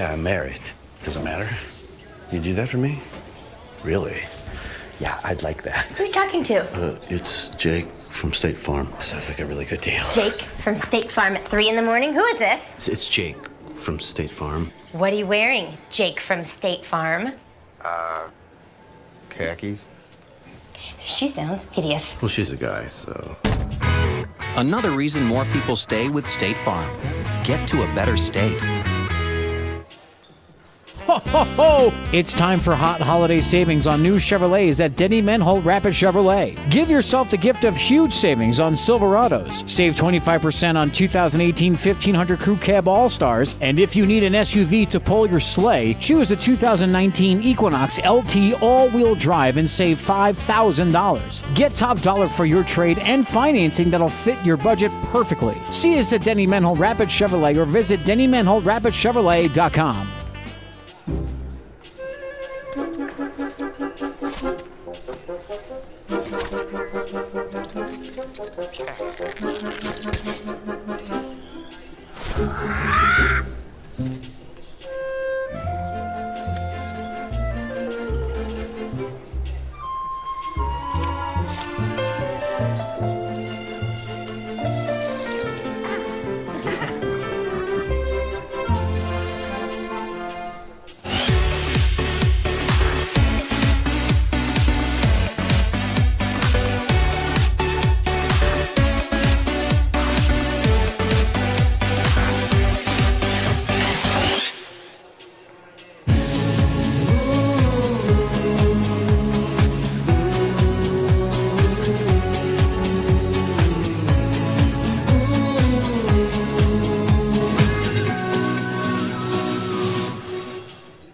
Yeah, I'm married. Does it matter? You do that for me? Really? Yeah, I'd like that. Who are you talking to? It's Jake from State Farm. Sounds like a really good deal. Jake from State Farm at 3 in the morning? Who is this? It's Jake from State Farm. What are you wearing, Jake from State Farm? Khakis. She sounds hideous. Well, she's a guy, so... Another reason more people stay with State Farm. Get to a better state. Ho, ho, ho! It's time for hot holiday savings on new Chevrolets at Denny Menholt Rapid Chevrolet. Give yourself the gift of huge savings on Silverados. Save 25% on 2018 1500 Crew Cab All-Stars. And if you need an SUV to pull your sleigh, choose the 2019 Equinox LT all-wheel drive and save $5,000. Get top dollar for your trade and financing that'll fit your budget perfectly. See us at Denny Menholt Rapid Chevrolet or visit DennyMenholtRapidChevrolet.com.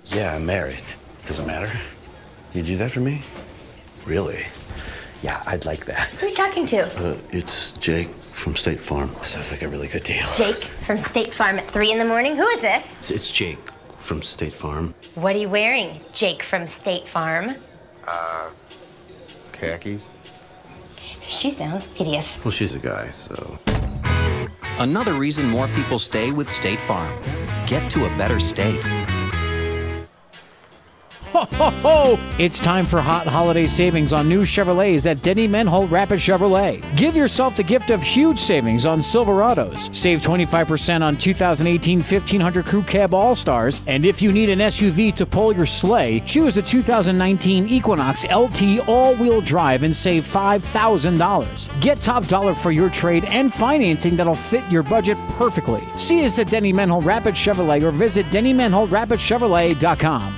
Yeah, I'm married. Does it matter? You do that for me? Really? Yeah, I'd like that. Who are you talking to? It's Jake from State Farm. Sounds like a really good deal. Jake from State Farm at 3 in the morning? Who is this? It's Jake from State Farm. What are you wearing, Jake from State Farm? Khakis. She sounds hideous. Well, she's a guy, so... Another reason more people stay with State Farm. Get to a better state. Ho, ho, ho! It's time for hot holiday savings on new Chevrolets at Denny Menholt Rapid Chevrolet. Give yourself the gift of huge savings on Silverados. Save 25% on 2018 1500 Crew Cab All-Stars. And if you need an SUV to pull your sleigh, choose the 2019 Equinox LT all-wheel drive and save $5,000. Get top dollar for your trade and financing that'll fit your budget perfectly. See us at Denny Menholt Rapid Chevrolet or visit DennyMenholtRapidChevrolet.com.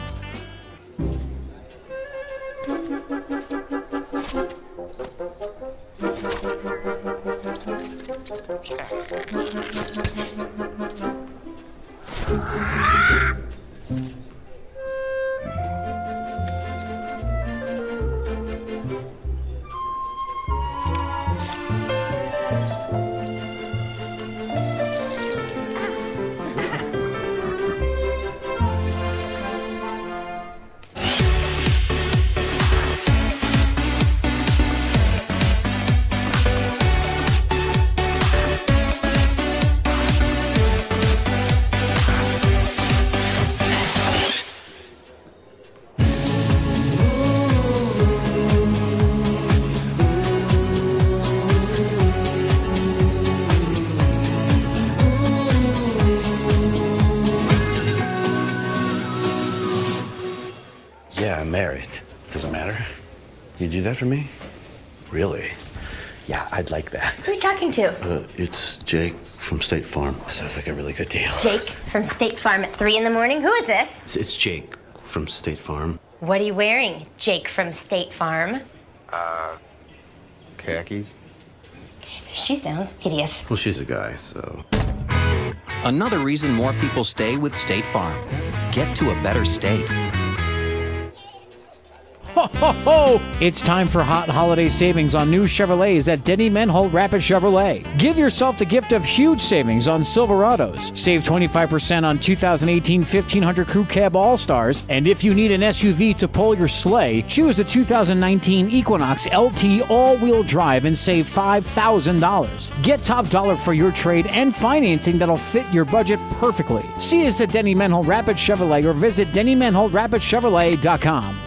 Yeah, I'm married. Does it matter? You do that for me? Really? Yeah, I'd like that. Who are you talking to? It's Jake from State Farm. Sounds like a really good deal. Jake from State Farm at 3 in the morning? Who is this? It's Jake from State Farm. What are you wearing, Jake from State Farm? Khakis. She sounds hideous. Well, she's a guy, so... Another reason more people stay with State Farm. Get to a better state. Ho, ho, ho! It's time for hot holiday savings on new Chevrolets at Denny Menhold Rapid Chevrolet. Give yourself the gift of huge savings on Silverados. Save 25% on 2018 1500 Crew Cab All-Stars. And if you need an SUV to pull your sleigh, choose a 2019 Equinox LT all-wheel drive and save $5,000. Get top dollar for your trade and financing that'll fit your budget perfectly. See us at Denny Menhold Rapid Chevrolet or visit DennyMenholdRapidChevrolet.com.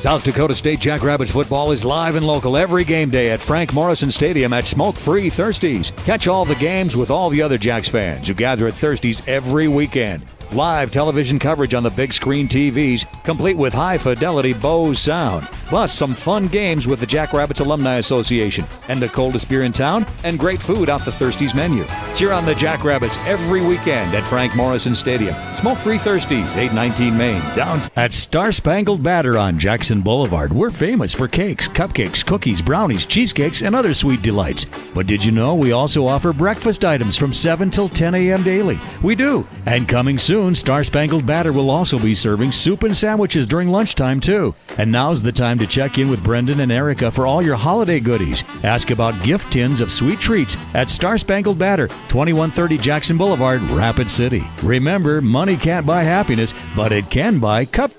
South Dakota State Jackrabbits football is live and local every game day at Frank Morrison Stadium at Smoke-Free Thirsties. Catch all the games with all the other Jacks fans who gather at Thirsties every weekend. Live television coverage on the big screen TVs, complete with high-fidelity Bose sound. Plus, some fun games with the Jackrabbits Alumni Association and the coldest beer in town, and great food off the Thirsties menu. Cheer on the Jackrabbits every weekend at Frank Morrison Stadium. Smoke-Free Thirsties, 819 Main, down at Star Spangled Batter on Jackson Boulevard. We're famous for cakes, cupcakes, cookies, brownies, cheesecakes, and other sweet delights. But did you know we also offer breakfast items from 7 till 10 a.m. daily? We do. And coming soon, Star Spangled Batter will also be serving soup and sandwiches during lunchtime, too. And now's the time to check in with Brendan and Erica for all your holiday goodies. Ask about gift tins of sweet treats at Star Spangled Batter, 2130 Jackson Boulevard, Rapid City. Remember, money can't buy happiness, but it can buy cup.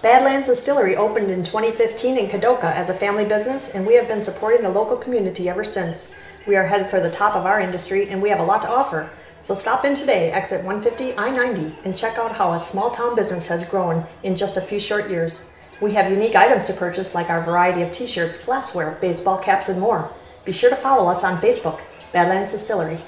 Badlands Distillery opened in 2015 in Kadoka as a family business, and we have been supporting the local community ever since. We are headed for the top of our industry, and we have a lot to offer. So stop in today, exit 150 I-90, and check out how a small town business has grown in just a few short years. We have unique items to purchase like our variety of t-shirts, glassware, baseball caps, and more. Be sure to follow us on Facebook, Badlands Distillery.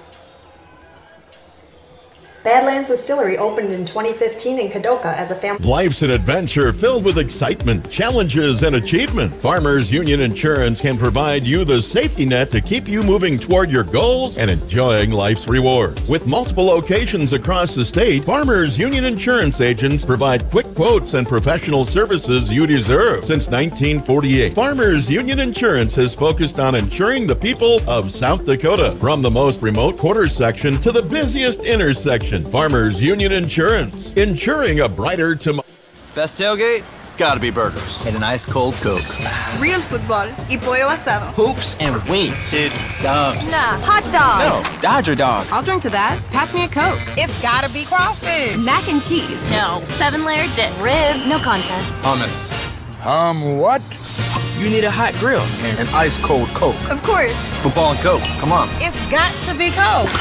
Badlands Distillery opened in 2015 in Kadoka as a family. Life's an adventure filled with excitement, challenges, and achievement. Farmers Union Insurance can provide you the safety net to keep you moving toward your goals and enjoying life's rewards. With multiple locations across the state, Farmers Union Insurance agents provide quick quotes and professional services you deserve. Since 1948, Farmers Union Insurance has focused on insuring the people of South Dakota, from the most remote quarter section to the busiest intersection. Farmers Union Insurance, insuring a brighter tomorrow. Best tailgate? It's gotta be burgers. And an ice cold Coke. Real football y pollo asado. Hoops and wings. Dude, subs. Nah, hot dog. No, Dodger dog. I'll drink to that. Pass me a Coke. It's gotta be crawfish. Mac and cheese. No. 7-layer dip. Ribs. No contest. Hummus. What? You need a hot grill and an ice cold Coke. Of course. Football and Coke. Come on. It's got to be Coke.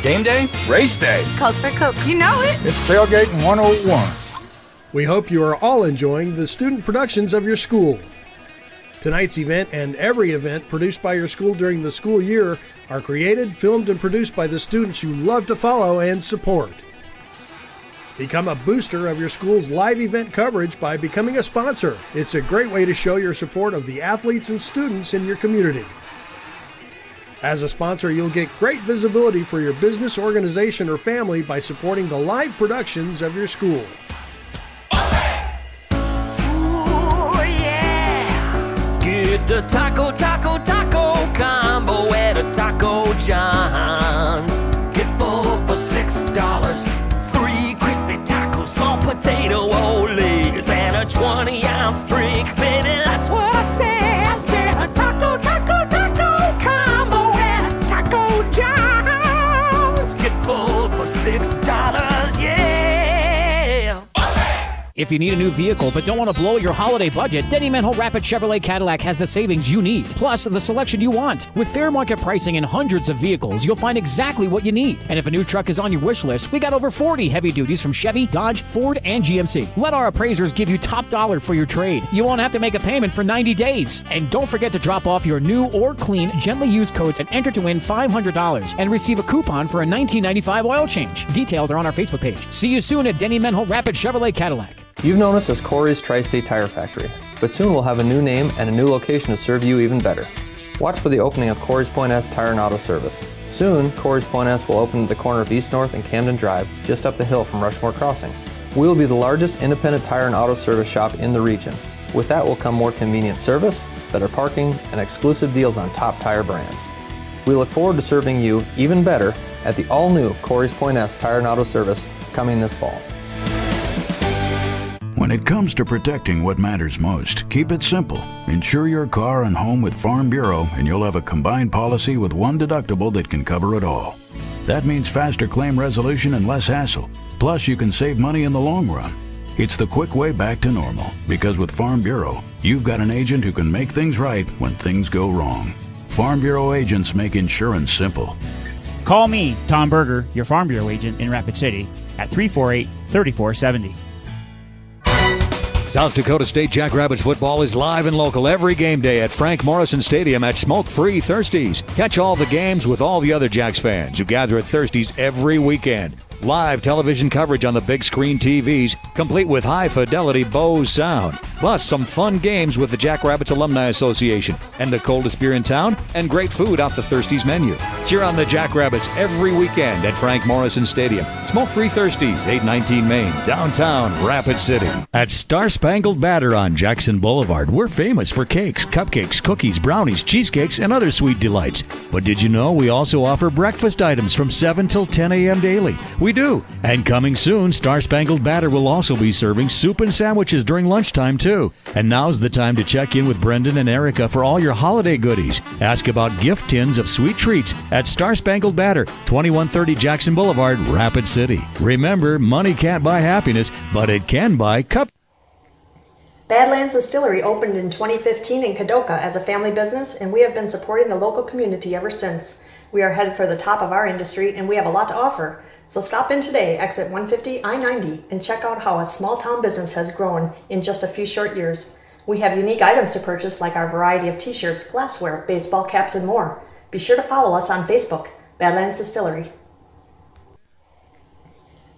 Game day? Race day. Calls for Coke. You know it. It's Tailgating 101. We hope you are all enjoying the student productions of your school. Tonight's event and every event produced by your school during the school year are created, filmed, and produced by the students you love to follow and support. Become a booster of your school's live event coverage by becoming a sponsor. It's a great way to show your support of the athletes and students in your community. As a sponsor, you'll get great visibility for your business, organization, or family by supporting the live productions of your school. Ooh, yeah. Get the taco combo at a Taco John's. Get full for $6. 3 crispy tacos, small potato olives, and a 20-ounce drink. Baby, that's what I said. I said a taco combo at Taco John's. Get full for $6, yeah. If you need a new vehicle but don't want to blow your holiday budget, Denny Menho Rapid Chevrolet Cadillac has the savings you need, plus the selection you want. With fair market pricing and hundreds of vehicles, you'll find exactly what you need. And if a new truck is on your wish list, we got over 40 heavy duties from Chevy, Dodge, Ford, and GMC. Let our appraisers give you top dollar for your trade. You won't have to make a payment for 90 days. And don't forget to drop off your new or clean, gently used coats and enter to win $500 and receive a coupon for a $19.95 oil change. Details are on our Facebook page. See you soon at Denny Menho Rapid Chevrolet Cadillac. You've known us as Corey's Tri-State Tire Factory, but soon we'll have a new name and a new location to serve you even better. Watch for the opening of Corey's Point S Tire and Auto Service. Soon, Corey's Point S will open at the corner of East North and Camden Drive, just up the hill from Rushmore Crossing. We will be the largest independent tire and auto service shop in the region. With that will come more convenient service, better parking, and exclusive deals on top tire brands. We look forward to serving you even better at the all-new Corey's Point S Tire and Auto Service coming this fall. When it comes to protecting what matters most, keep it simple. Insure your car and home with Farm Bureau and you'll have a combined policy with one deductible that can cover it all. That means faster claim resolution and less hassle. Plus, you can save money in the long run. It's the quick way back to normal, because with Farm Bureau, you've got an agent who can make things right when things go wrong. Farm Bureau agents make insurance simple. Call me, Tom Berger, your Farm Bureau agent in Rapid City, at 348-3470. South Dakota State Jackrabbits football is live and local every game day at Frank Morrison Stadium at Smoke-Free Thirsties. Catch all the games with all the other Jacks fans who gather at Thirsties every weekend. Live television coverage on the big screen TVs, complete with high-fidelity Bose sound. Plus, some fun games with the Jackrabbits Alumni Association and the coldest beer in town, and great food off the Thirsties menu. Cheer on the Jackrabbits every weekend at Frank Morrison Stadium. Smoke-Free Thirsties, 819 Main, downtown Rapid City. At Star Spangled Batter on Jackson Boulevard, we're famous for cakes, cupcakes, cookies, brownies, cheesecakes, and other sweet delights. But did you know we also offer breakfast items from 7 till 10 a.m. daily? We do. And coming soon, Star Spangled Batter will also be serving soup and sandwiches during lunchtime, too. And now's the time to check in with Brendan and Erica for all your holiday goodies. Ask about gift tins of sweet treats at Star Spangled Batter, 2130 Jackson Boulevard, Rapid City. Remember, money can't buy happiness, but it can buy cup. Badlands Distillery opened in 2015 in Kadoka as a family business, and we have been supporting the local community ever since. We are headed for the top of our industry, and we have a lot to offer. So stop in today, exit 150 I-90, and check out how a small town business has grown in just a few short years. We have unique items to purchase like our variety of t-shirts, glassware, baseball caps, and more. Be sure to follow us on Facebook, Badlands Distillery.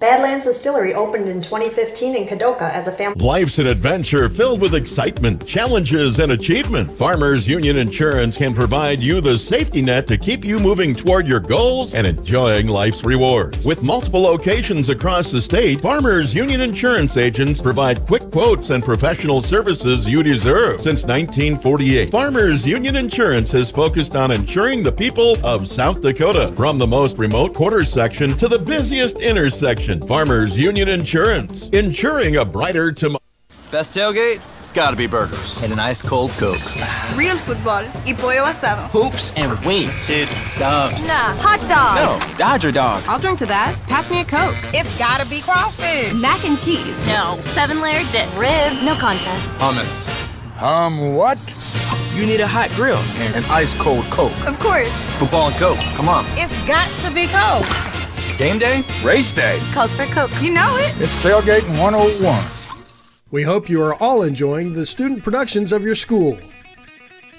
Badlands Distillery opened in 2015 in Kadoka as a family. Life's an adventure filled with excitement, challenges, and achievement. Farmers Union Insurance can provide you the safety net to keep you moving toward your goals and enjoying life's rewards. With multiple locations across the state, Farmers Union Insurance agents provide quick quotes and professional services you deserve. Since 1948, Farmers Union Insurance has focused on insuring the people of South Dakota. From the most remote quarter section to the busiest intersection, Farmers Union Insurance, insuring a brighter tomorrow. Best tailgate? It's gotta be burgers. And an ice cold Coke. Real football y pollo asado. Hoops and wings. Dude, subs. Nah, hot dog. No, Dodger dog. I'll drink to that. Pass me a Coke. It's gotta be crawfish. Mac and cheese. No. 7-layer dip. Ribs. No contest. Hummus. What? You need a hot grill. And an ice cold Coke. Of course. Football and Coke. Come on. It's got to be Coke. Game day? Race day. Calls for Coke. You know it. It's Tailgating 101. We hope you are all enjoying the student productions of your school.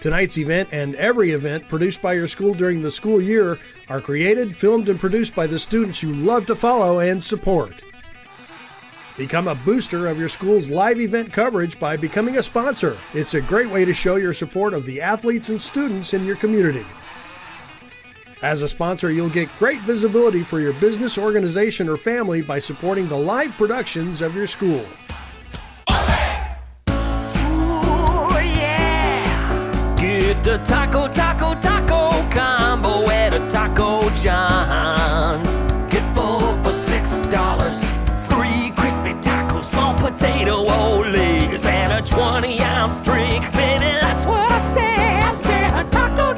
Tonight's event and every event produced by your school during the school year are created, filmed, and produced by the students you love to follow and support. Become a booster of your school's live event coverage by becoming a sponsor. It's a great way to show your support of the athletes and students in your community. As a sponsor, you'll get great visibility for your business, organization, or family by supporting the live productions of your school. Ooh, yeah. Get the taco combo at a Taco John's. Get full for $6. 3 crispy tacos, small potato olives, and a 20-ounce drink. Baby, that's what I said. I said a taco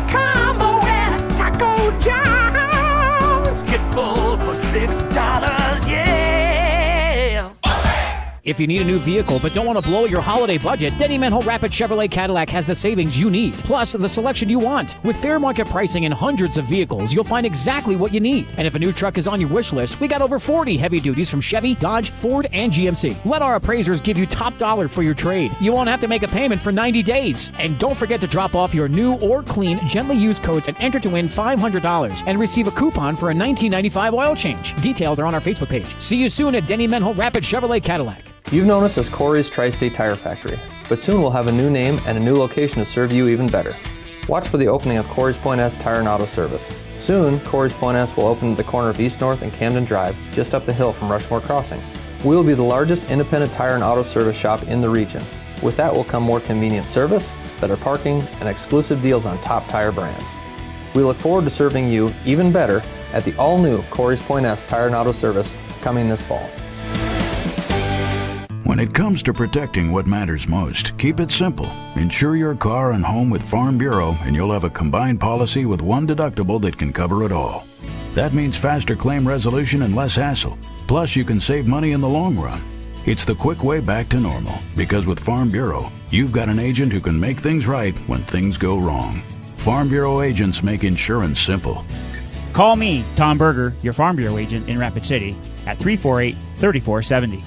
combo at a Taco John's. Get full for $6, yeah. If you need a new vehicle but don't want to blow your holiday budget, Denny Menho Rapid Chevrolet Cadillac has the savings you need, plus the selection you want. With fair market pricing and hundreds of vehicles, you'll find exactly what you need. And if a new truck is on your wish list, we got over 40 heavy duties from Chevy, Dodge, Ford, and GMC. Let our appraisers give you top dollar for your trade. You won't have to make a payment for 90 days. And don't forget to drop off your new or clean, gently used coats and enter to win $500 and receive a coupon for a $19.95 oil change. Details are on our Facebook page. See you soon at Denny Menho Rapid Chevrolet Cadillac. You've known us as Corey's Tri-State Tire Factory, but soon we'll have a new name and a new location to serve you even better. Watch for the opening of Corey's Point S Tire and Auto Service. Soon, Corey's Point S will open at the corner of East North and Camden Drive, just up the hill from Rushmore Crossing. We will be the largest independent tire and auto service shop in the region. With that will come more convenient service, better parking, and exclusive deals on top tire brands. We look forward to serving you even better at the all-new Corey's Point S Tire and Auto Service coming this fall. When it comes to protecting what matters most, keep it simple. Insure your car and home with Farm Bureau and you'll have a combined policy with one deductible that can cover it all. That means faster claim resolution and less hassle. Plus, you can save money in the long run. It's the quick way back to normal, because with Farm Bureau, you've got an agent who can make things right when things go wrong. Farm Bureau agents make insurance simple. Call me, Tom Berger, your Farm Bureau agent in Rapid City, at 348-3470.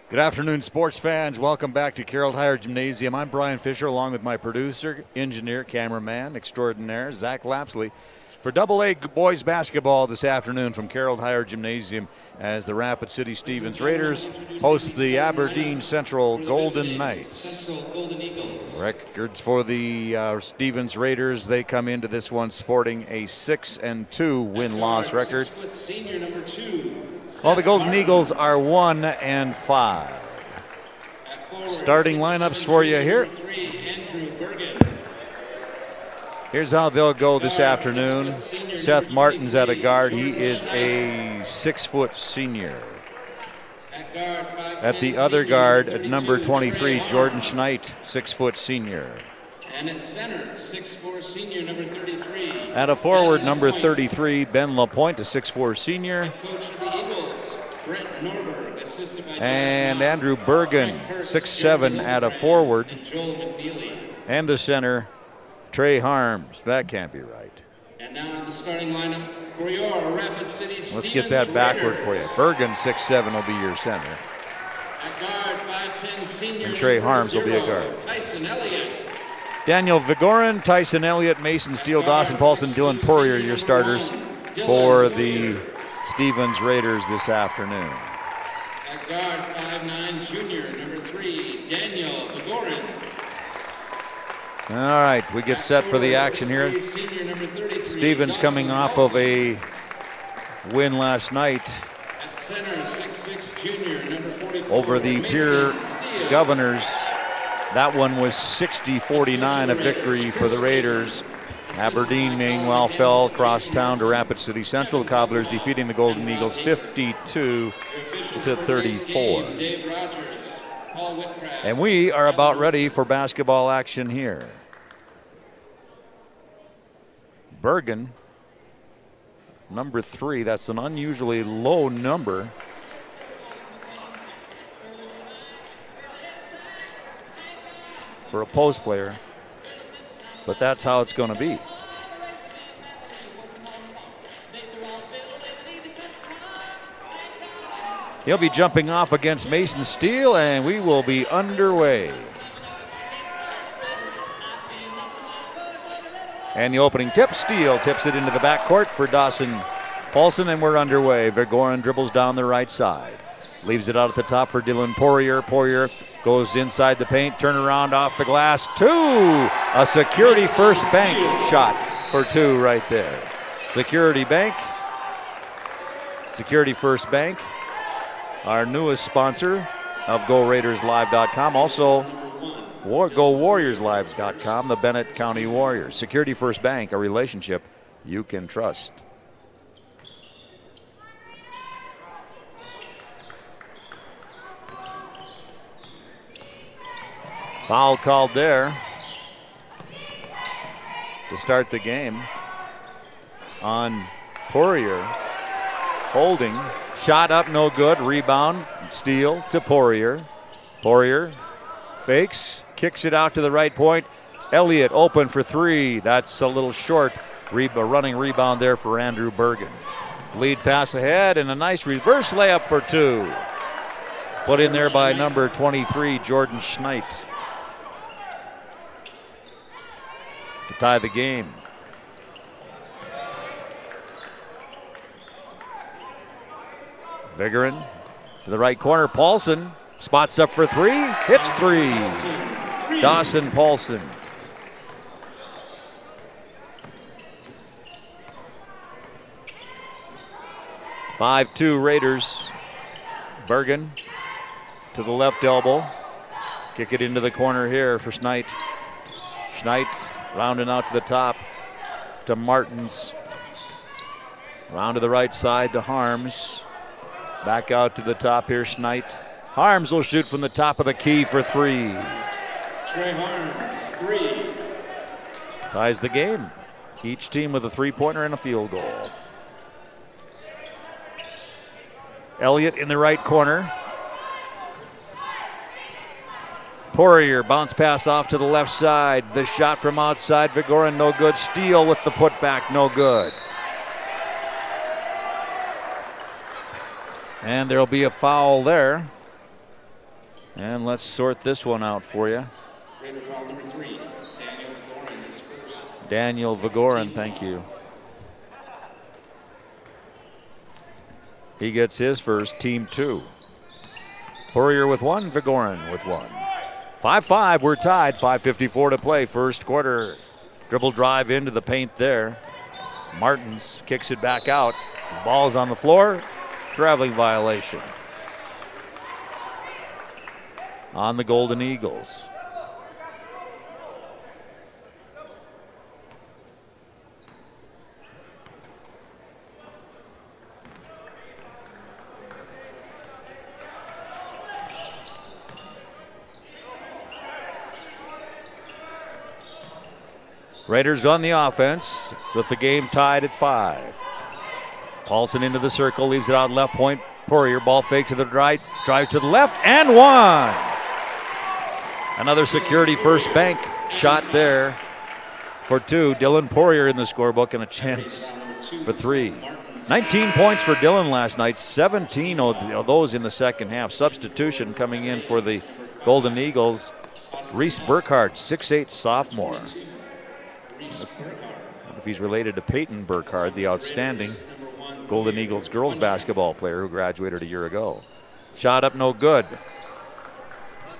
Good afternoon, sports fans. Welcome back to Carroll Tire Gymnasium. I'm Brian Fisher, along with my producer, engineer, cameraman extraordinaire, Zach Lapsley, for AA boys basketball this afternoon from Carroll Tire Gymnasium as the Rapid City Stevens Raiders host the Aberdeen Central Golden Knights. Records for the Stevens Raiders, they come into this one sporting a 6-2 win-loss record. Well, the Golden Eagles are 1-5. Starting lineups for you here. Here's how they'll go this afternoon. Seth Martin's at a guard. He is a 6-foot senior. At the other guard, at number 23, Jordan Schneid, 6-foot senior. And at center, 6'4" senior, number 33. At a forward, number 33, Ben LaPointe, a 6'4" senior. Coach of the Eagles, Brent Norberg, assisted by And Andrew Bergen, 6'7", at a forward. And the center, Trey Harms. That can't be right. And now in the starting lineup for your Rapid City Stevens Let's get that backward for you. Bergen, 6'7", will be your center. At guard, 5'10" senior, And Trey number Harms will be a 0, guard. Tyson Elliott. Daniel Vigorin, Tyson Elliott, Mason Steele, Dawson Paulson, Dylan Poirier, your starters for the Stevens Raiders this afternoon. At guard, 5'9" junior, number 3, Daniel Vigorin. All right, we get set for the action here. Stevens coming off of a win last night At center, 6'6" junior, number 44, over the Pierre Governors. That one was 60-49, a victory for the Raiders. Aberdeen, meanwhile, fell across town to Rapid City Central. The Cobblers defeating the Golden Eagles 52-34. And we are about ready for basketball action here. Bergen, number 3. That's an unusually low number. For a post player, but that's how it's going to be. He'll be jumping off against Mason Steele, and we will be underway. And the opening tip, Steele tips it into the backcourt for Dawson Paulson, and we're underway. Vigorin dribbles down the right side. Leaves it out at the top for Dylan Poirier. Poirier goes inside the paint, turn around off the glass, 2! A Security First Bank shot for 2 right there. Security First Bank, our newest sponsor of GoRaidersLive.com. Also, GoWarriorsLive.com, the Bennett County Warriors. Security First Bank, a relationship you can trust. Foul called there to start the game on Poirier. Holding. Shot up, no good. Rebound, steal to Poirier. Poirier fakes, kicks it out to the right point. Elliott open for three. That's a little short. A running rebound there for Andrew Bergen. Lead pass ahead and a nice reverse layup for two. Put in there by number 23, Jordan Schneidt, to tie the game. Vigorin to the right corner. Paulson spots up for three. Hits three. Dawson Paulson. (5-2) Raiders. Bergen to the left elbow. Kick it into the corner here for Schneidt. Schneidt rounding out to the top to Martins. Round to the right side to Harms. Back out to the top here, Schneidt. Harms will shoot from the top of the key for three. Trey Harms, 3. Ties the game. Each team with a three-pointer and a field goal. Elliott in the right corner. Poirier, bounce pass off to the left side. The shot from outside, Vigorin, no good. Steele with the putback, no good. And there'll be a foul there. And let's sort this one out for you. Raider foul number 3, Daniel Vigorin is first. Daniel Vigorin, thank you. He gets his first, team 2. Poirier with 1, Vigorin with 1. 5-5, we're tied, 5:54 to play, first quarter. Dribble drive into the paint there. Martins kicks it back out. The ball's on the floor. Traveling violation on the Golden Eagles. Raiders on the offense with the game tied at 5. Paulson into the circle, leaves it out left point. Poirier, ball fake to the right, drives to the left, and one. Another security first bank shot there for 2. Dylan Poirier in the scorebook and a chance for 3. 19 points for Dylan last night, 17 of those in the second half. Substitution coming in for the Golden Eagles, Reese Burkhardt, 6'8" sophomore. I wonder if he's related to Peyton Burkhardt, the outstanding Golden Eagles girls basketball player who graduated a year ago. Shot up, no good.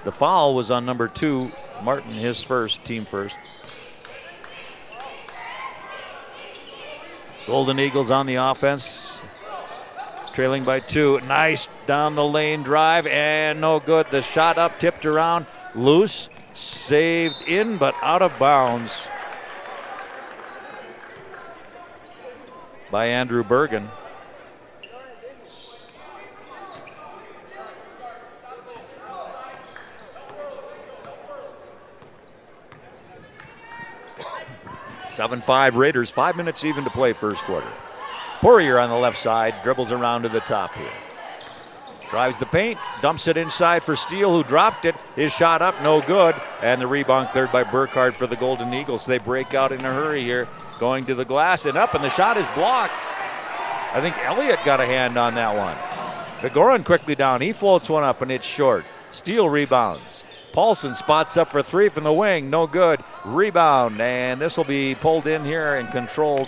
The foul was on number 2, Martin, his first, team first. Golden Eagles on the offense, trailing by 2. Nice down the lane drive, and no good. The shot up, tipped around, loose, saved in, but out of bounds by Andrew Bergen. (7-5) Raiders, 5 minutes even to play first quarter. Poirier on the left side, dribbles around to the top here. Drives the paint, dumps it inside for Steele, who dropped it. His shot up, no good. And the rebound cleared by Burkhardt for the Golden Eagles. They break out in a hurry here, going to the glass and up, and the shot is blocked. I think Elliott got a hand on that one. Vigorin quickly down. He floats one up, and it's short. Steele rebounds. Paulson spots up for 3 from the wing. No good. Rebound, and this will be pulled in here and controlled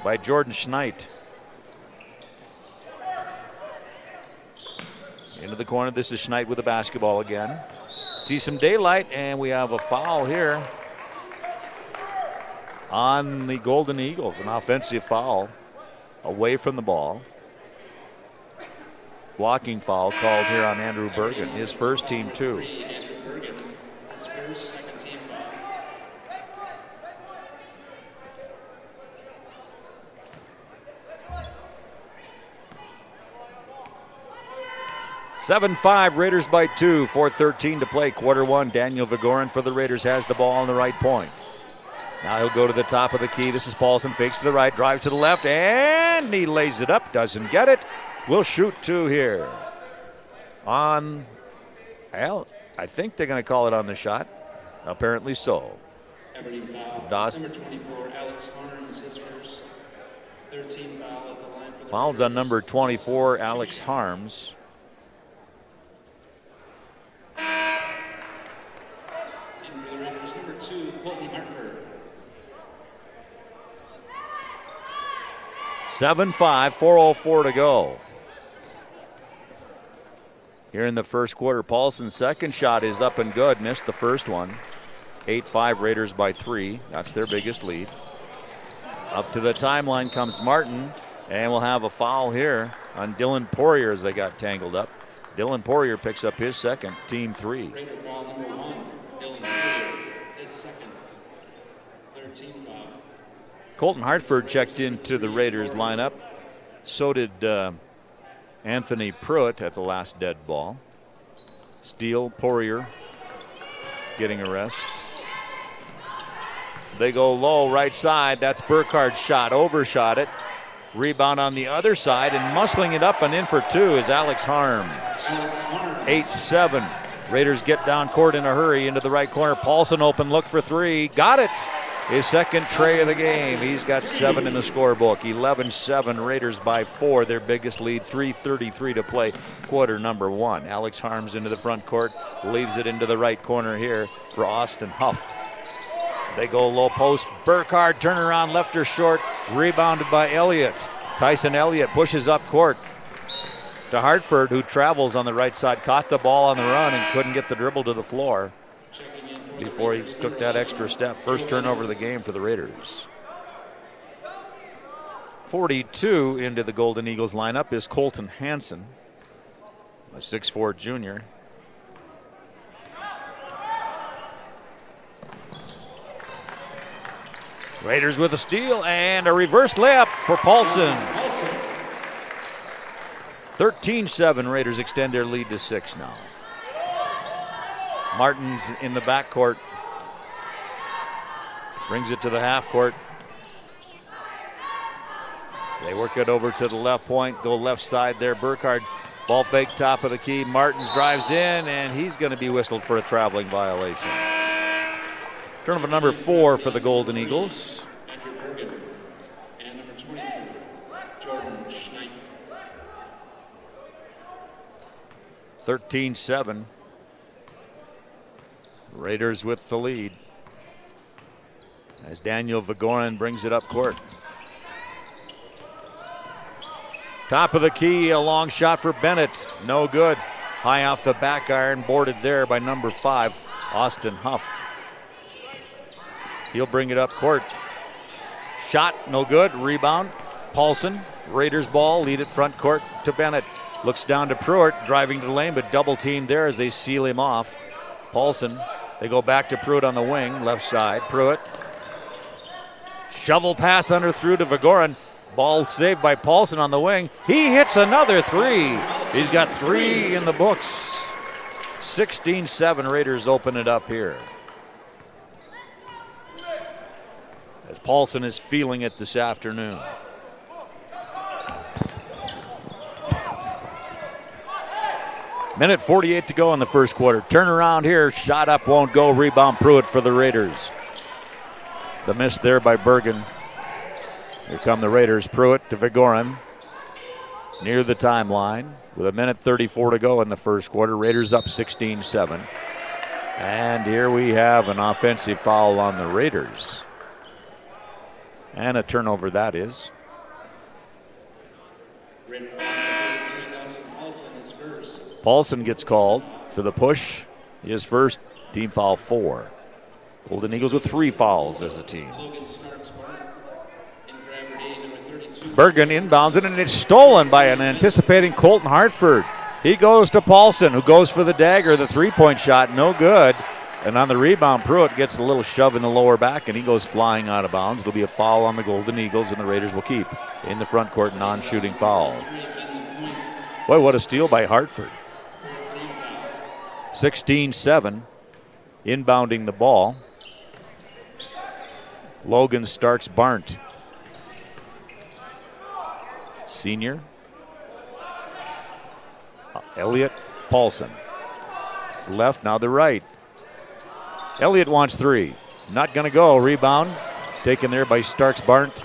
by Jordan Schneidt. Into the corner. This is Schneidt with the basketball again. See some daylight, and we have a foul here on the Golden Eagles. An offensive foul away from the ball. Blocking foul called here on Andrew Bergen, his first, team 2. 7-5, Raiders by 2, 4:13 to play, quarter one. Daniel Vigorin for the Raiders has the ball on the right point. Now he'll go to the top of the key. This is Paulson, fakes to the right, drives to the left, and he lays it up, doesn't get it. We'll shoot two here. On, well, I think they're going to call it on the shot. Apparently so. Aberdeen foul. Doss. Number 24, Alex Harms, his first. 13 foul at the line for the Fouls on number 24, Alex Harms. In for the Raiders, number 2, Colton Hartford. 7-5, 4:04 to go. Here in the first quarter, Paulson's second shot is up and good. Missed the first one. 8-5, Raiders by 3. That's their biggest lead. Up to the timeline comes Martin, and we'll have a foul here on Dylan Poirier as they got tangled up. Dylan Poirier picks up his second, team 3. Raider foul number 1, Dylan Poirier, his second. 13 foul. Colton Hartford checked into the Raiders lineup. So did Anthony Pruitt at the last dead ball. Steele, Poirier getting a rest. They go low right side. That's Burkhardt's shot. Overshot it. Rebound on the other side, and muscling it up and in for two is Alex Harms. 8-7. Raiders get down court in a hurry into the right corner. Paulson open, look for three. Got it. His second tray of the game. He's got 7 in the scorebook. 11-7, Raiders by 4. Their biggest lead, 3:33 to play, quarter number 1. Alex Harms into the front court, leaves it into the right corner here for Austin Huff. They go low post. Burkhardt turnaround, left her short, rebounded by Elliott. Tyson Elliott pushes up court to Hartford, who travels on the right side, caught the ball on the run and couldn't get the dribble to the floor before he took that extra step. First turnover of the game for the Raiders. 42 into the Golden Eagles lineup is Colton Hansen, a 6'4" junior. Raiders with a steal and a reverse layup for Paulson. 13-7, Raiders extend their lead to 6 now. Martin's in the backcourt. Brings it to the half court. They work it over to the left point, go left side there. Burkhardt, ball fake, top of the key. Martins drives in, and he's going to be whistled for a traveling violation. Turnover number 4 for the Golden Eagles. Andrew Bergen. And number 22, Jordan Schneid. 13-7. Raiders with the lead as Daniel Vigorin brings it up court. Top of the key, a long shot for Bennett. No good. High off the back iron, boarded there by number 5, Austin Huff. He'll bring it up court. Shot, no good. Rebound, Paulson. Raiders ball, lead it front court to Bennett. Looks down to Pruitt, driving to the lane, but double teamed there as they seal him off. Paulson, they go back to Pruitt on the wing, left side. Pruitt. Shovel pass under through to Vigorin. Ball saved by Paulson on the wing. He hits another 3. He's got 3 in the books. 16-7, Raiders open it up here. As Paulson is feeling it this afternoon. Minute 48 to go in the first quarter. Turnaround here, shot up, won't go. Rebound Pruitt for the Raiders. The miss there by Bergen. Here come the Raiders. Pruitt to Vigorin. Near the timeline with a minute 34 to go in the first quarter. Raiders up 16-7. And here we have an offensive foul on the Raiders. And a turnover that is. Paulson gets called for the push. His first, team foul 4. Golden Eagles with 3 fouls as a team. Bergen inbounds it, and it's stolen by an anticipating Colton Hartford. He goes to Paulson, who goes for the dagger, the three-point shot, no good. And on the rebound, Pruitt gets a little shove in the lower back, and he goes flying out of bounds. It'll be a foul on the Golden Eagles, and the Raiders will keep in the front court, non-shooting foul. Boy, what a steal by Hartford. 16-7. Inbounding the ball. Logan starts Barnt. Senior. Elliott, Paulson. Left, now the right. Elliott wants three. Not going to go. Rebound taken there by Starks Barnt.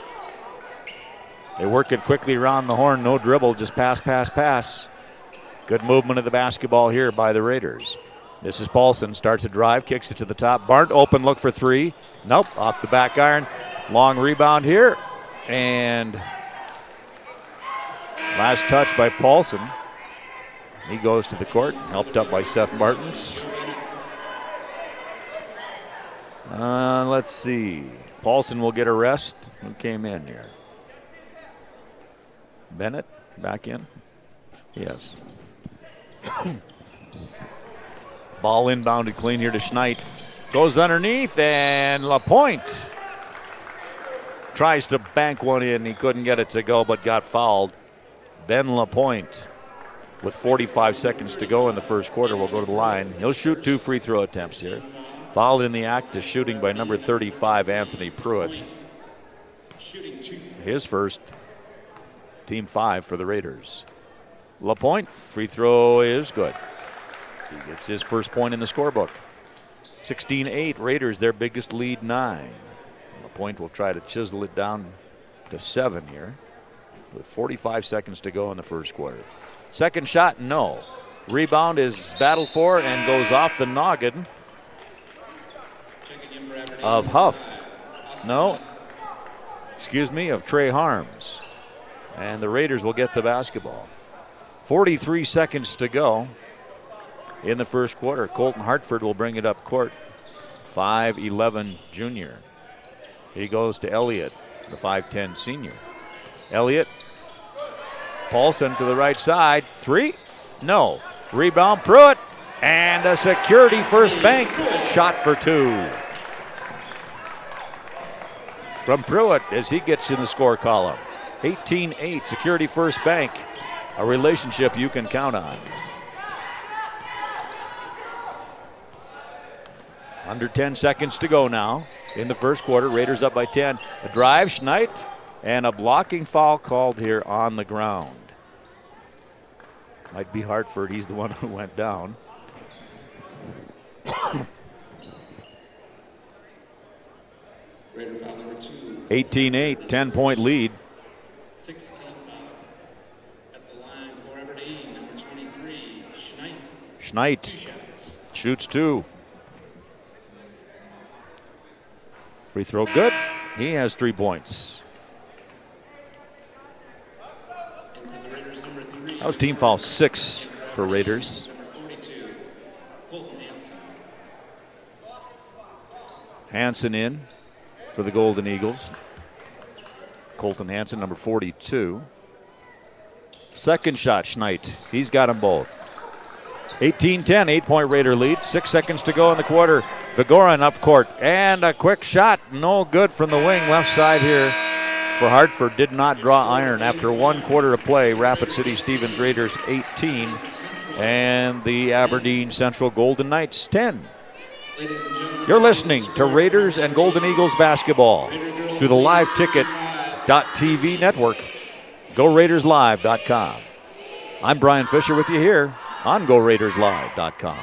They work it quickly around the horn. No dribble, just pass, pass, pass. Good movement of the basketball here by the Raiders. This is Paulson. Starts a drive, kicks it to the top. Barnt open, look for three. Nope, off the back iron. Long rebound here. And last touch by Paulson. He goes to the court, helped up by Seth Martins. Let's see. Paulson will get a rest. Who came in here? Bennett back in? Yes. Ball inbounded clean here to Schneid. Goes underneath, and LaPointe tries to bank one in. He couldn't get it to go, but got fouled. Ben LaPointe, with 45 seconds to go in the first quarter, will go to the line. He'll shoot 2 free throw attempts here. Fouled in the act is shooting by number 35, Anthony Pruitt. His first, team 5 for the Raiders. LaPointe, free throw is good. He gets his first point in the scorebook. 16-8, Raiders, their biggest lead, 9. LaPointe will try to chisel it down to 7 here with 45 seconds to go in the first quarter. Second shot, no. Rebound is battled for and goes off the noggin of Huff. No. Excuse me, of Trey Harms. And the Raiders will get the basketball. 43 seconds to go in the first quarter. Colton Hartford will bring it up court. 5'11" junior. He goes to Elliott, the 5'10" senior. Elliott. Paulson to the right side. 3? No. Rebound, Pruitt. And a security first bank. Shot for 2. From Pruitt as he gets in the score column. 18-8, security first bank. A relationship you can count on. Under 10 seconds to go now in the first quarter. Raiders up by 10. A drive, Schneid, and a blocking foul called here on the ground. Might be Hartford. He's the one who went down. Raider foul number 2. 18-8, 10-point lead. 16 at the line for Aberdeen, number 23, Schneid. Schneid shoots 2. Free throw good. He has 3 points. That was team foul 6 for Raiders. Hansen in for the Golden Eagles. Colton Hansen, number 42. Second shot, Schneid. He's got them both. 18-10, 8-point Raider lead. 6 seconds to go in the quarter. Vigorin up court. And a quick shot. No good from the wing left side here for Hartford. Did not draw iron after 1 quarter of play. Rapid City Stevens Raiders 18. And the Aberdeen Central Golden Knights 10. You're listening to Raiders and Golden Eagles basketball through the Live Ticket.tv network. GoRaidersLive.com. I'm Brian Fisher with you here on GoRaidersLive.com.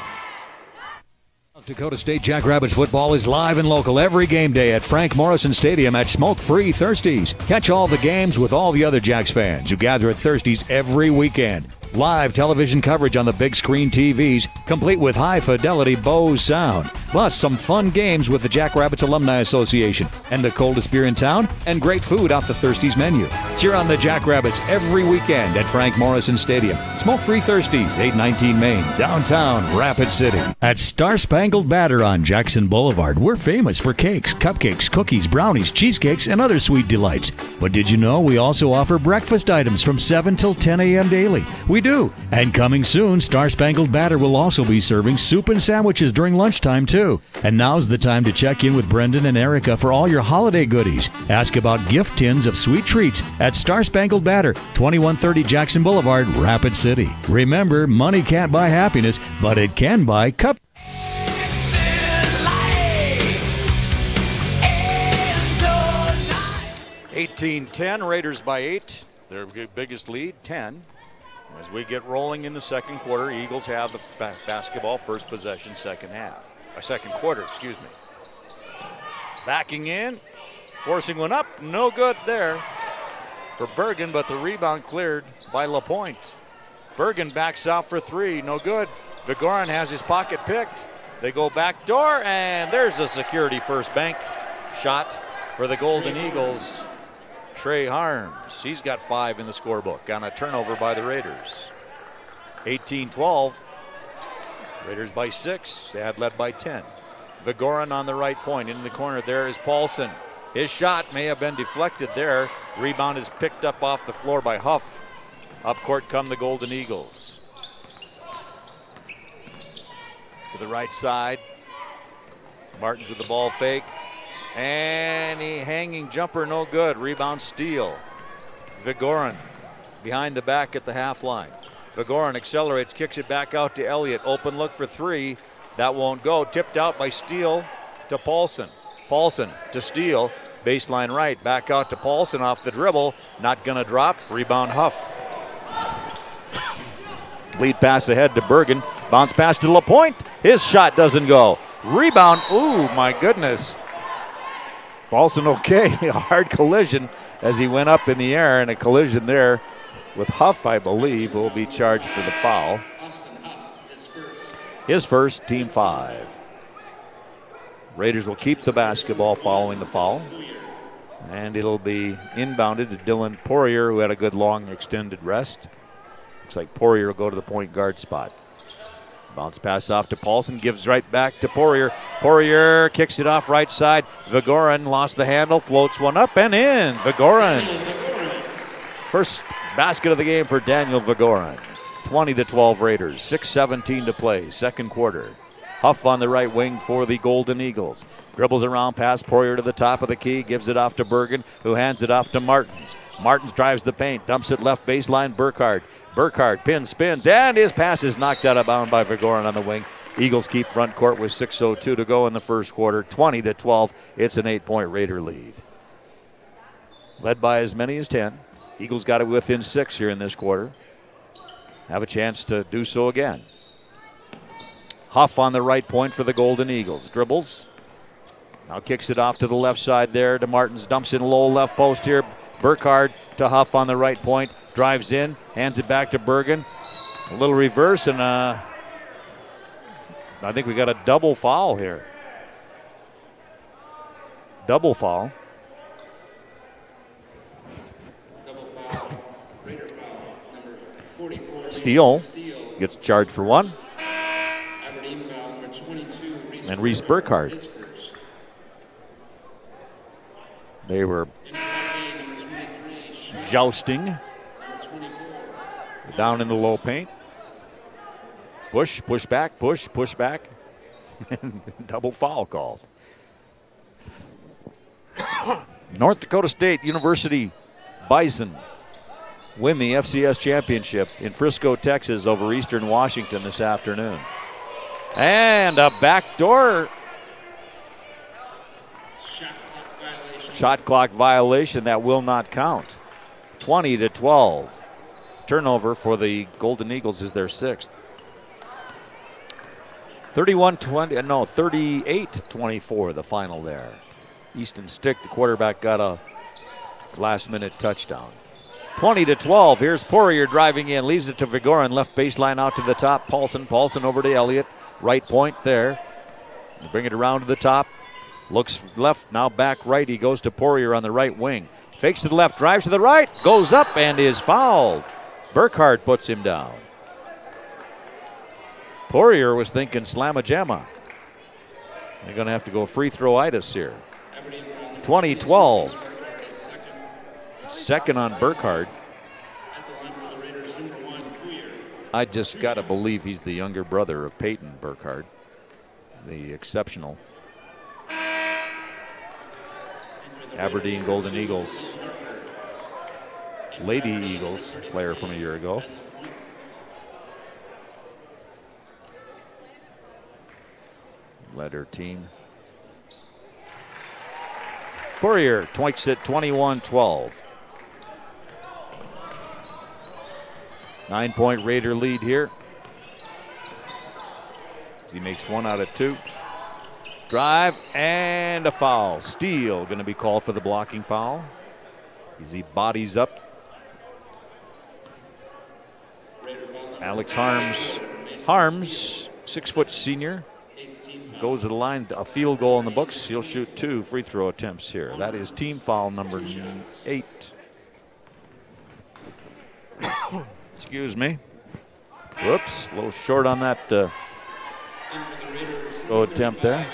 Dakota State Jackrabbits football is live and local every game day at Frank Morrison Stadium at Smoke-Free Thirsties. Catch all the games with all the other Jacks fans who gather at Thirsties every weekend. Live television coverage on the big screen TVs, complete with high-fidelity Bose sound. Plus, some fun games with the Jackrabbits Alumni Association and the coldest beer in town and great food off the Thirsties menu. Cheer on the Jackrabbits every weekend at Frank Morrison Stadium. Smoke-Free Thirsties, 819 Main, downtown Rapid City. At Star Spangled Batter on Jackson Boulevard, we're famous for cakes, cupcakes, cookies, brownies, cheesecakes, and other sweet delights. But did you know we also offer breakfast items from 7 till 10 a.m. daily? We we do. And coming soon, Star Spangled Batter will also be serving soup and sandwiches during lunchtime, too. And now's the time to check in with Brendan and Erica for all your holiday goodies. Ask about gift tins of sweet treats at Star Spangled Batter, 2130 Jackson Boulevard, Rapid City. Remember, money can't buy happiness, but it can buy cup. 18-10, Raiders by 8. Their biggest lead, 10. As we get rolling in the second quarter, Eagles have the basketball, first possession, second quarter, excuse me. Backing in, forcing one up, no good there for Bergen, but the rebound cleared by LaPointe. Bergen backs out for three, no good. Vigoran has his pocket picked. They go back door, and there's a security first bank shot for the Golden Eagles. Trey Harms, he's got 5 in the scorebook on a turnover by the Raiders. 18-12, Raiders by 6, they had led by 10. Vigoran on the right point, in the corner there is Paulson. His shot may have been deflected there. Rebound is picked up off the floor by Huff. Up court come the Golden Eagles. To the right side, Martins with the ball fake. And he hanging jumper, no good. Rebound steal. Vigoran behind the back at the half line. Vigoran accelerates, kicks it back out to Elliott. Open look for 3. That won't go. Tipped out by Steele to Paulson. Paulson to Steele. Baseline right. Back out to Paulson off the dribble. Not going to drop. Rebound Huff. Lead pass ahead to Bergen. Bounce pass to LaPointe. His shot doesn't go. Rebound. Ooh, my goodness. Paulson okay, a hard collision as he went up in the air, and a collision there with Huff, I believe, will be charged for the foul. His first, team 5. Raiders will keep the basketball following the foul, and it'll be inbounded to Dylan Poirier, who had a good long extended rest. Looks like Poirier will go to the point guard spot. Bounce pass off to Paulson, gives right back to Poirier. Poirier kicks it off right side. Vigoran lost the handle, floats one up and in. Vigoran. First basket of the game for Daniel Vigoran. 20-12 Raiders, 6:17 to play, second quarter. Huff on the right wing for the Golden Eagles. Dribbles around past Poirier to the top of the key, gives it off to Bergen, who hands it off to Martins. Martins drives the paint, dumps it left baseline, Burkhardt. Burkhardt pins, spins, and his pass is knocked out of bounds by Vigoran on the wing. Eagles keep front court with 6:02 to go in the first quarter. 20-12, it's an 8-point Raider lead. Led by as many as 10. Eagles got it within 6 here in this quarter. Have a chance to do so again. Huff on the right point for the Golden Eagles. Dribbles. Now kicks it off to the left side there to Martins. Dumps in low left post here. Burkhardt to Huff on the right point. Drives in, hands it back to Bergen. A little reverse, and I think we got a double foul here. Double foul. Steele gets charged for 1. Aberdeen foul number 22. And Reese Burkhardt. They were jousting. Down in the low paint. Push back, push back. Double foul called. North Dakota State University Bison win the FCS championship in Frisco, Texas over Eastern Washington this afternoon. And a backdoor shot clock violation that will not count. 20-12. Turnover for the Golden Eagles is their 6th. 38-24 the final there. Easton Stick, the quarterback, got a last-minute touchdown. 20-12, here's Poirier driving in, leaves it to Vigoran, left baseline out to the top. Paulson over to Elliott, right point there. They bring it around to the top, looks left, now back right. He goes to Poirier on the right wing. Fakes to the left, drives to the right, goes up and is fouled. Burkhardt puts him down. Poirier was thinking slamma-jamma. They're going to have to go free throw-itis here. 20-12. Second on Burkhardt. I just got to believe he's the younger brother of Peyton Burkhardt, the exceptional Aberdeen Golden Eagles, Lady Eagles player from a year ago. Led her team. Poirier twinks it 21-12. 9-point Raider lead here. He makes 1 out of 2. Drive and a foul. Steele going to be called for the blocking foul as he bodies up Alex Harms, 6-foot senior, goes to the line. A field goal in the books. He'll shoot 2 free throw attempts here. That is team foul number 8. Excuse me. Whoops, a little short on that go attempt there.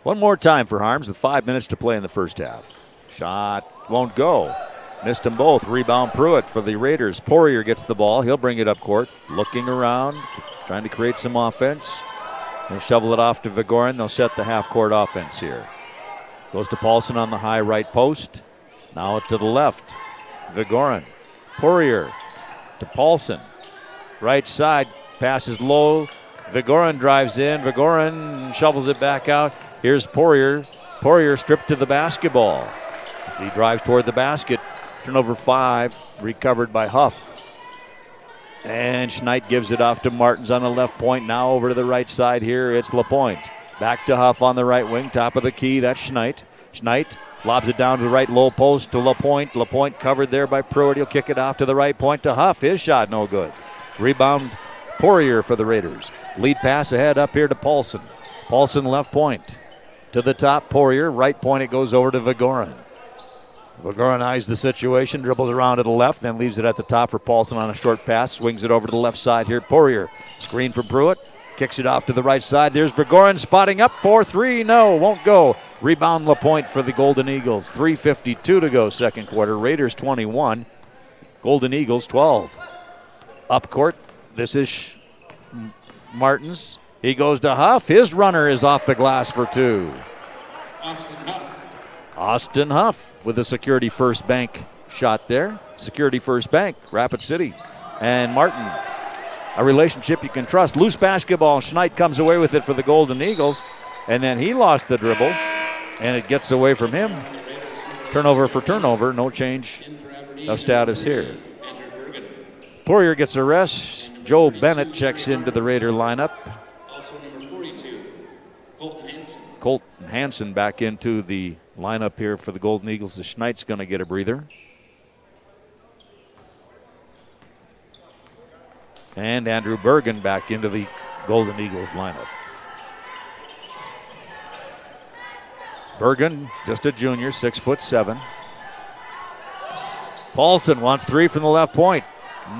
One more time for Harms with 5 minutes to play in the first half. Shot won't go. Missed them both. Rebound Pruitt for the Raiders. Poirier gets the ball. He'll bring it up court. Looking around, trying to create some offense. He'll shovel it off to Vigorin. They'll set the half-court offense here. Goes to Paulson on the high right post. Now to the left. Vigorin. Poirier to Paulson. Right side. Passes low. Vigorin drives in. Vigorin shovels it back out. Here's Poirier. Poirier stripped to the basketball. As he drives toward the basket. Turnover 5. Recovered by Huff. And Schneid gives it off to Martins on the left point. Now over to the right side here. It's LaPointe. Back to Huff on the right wing. Top of the key. That's Schneid. Schneid lobs it down to the right low post to LaPointe. LaPointe covered there by Pruitt. He'll kick it off to the right point to Huff. His shot no good. Rebound Poirier for the Raiders. Lead pass ahead up here to Paulson. Paulson left point. To the top, Poirier. Right point, it goes over to Vigorin. Vigorin eyes the situation, dribbles around to the left, then leaves it at the top for Paulson on a short pass. Swings it over to the left side here. Poirier. Screen for Pruitt. Kicks it off to the right side. There's Vigorin spotting up. 4-3. No, won't go. Rebound LaPointe for the Golden Eagles. 3:52 to go second quarter. Raiders 21. Golden Eagles 12. Up court. This is Martins. He goes to Huff. His runner is off the glass for 2. Austin Huff with a Security First Bank shot there. Security First Bank, Rapid City. And Martin, a relationship you can trust. Loose basketball. Schneid comes away with it for the Golden Eagles. And then he lost the dribble. And it gets away from him. Turnover for turnover. No change of status here. Poirier gets a rest. Joe Bennett checks into the Raider lineup. Colton Hansen back into the lineup here for the Golden Eagles. The Schneid's going to get a breather. And Andrew Bergen back into the Golden Eagles lineup. Bergen, just a junior, 6'7". Paulson wants 3 from the left point.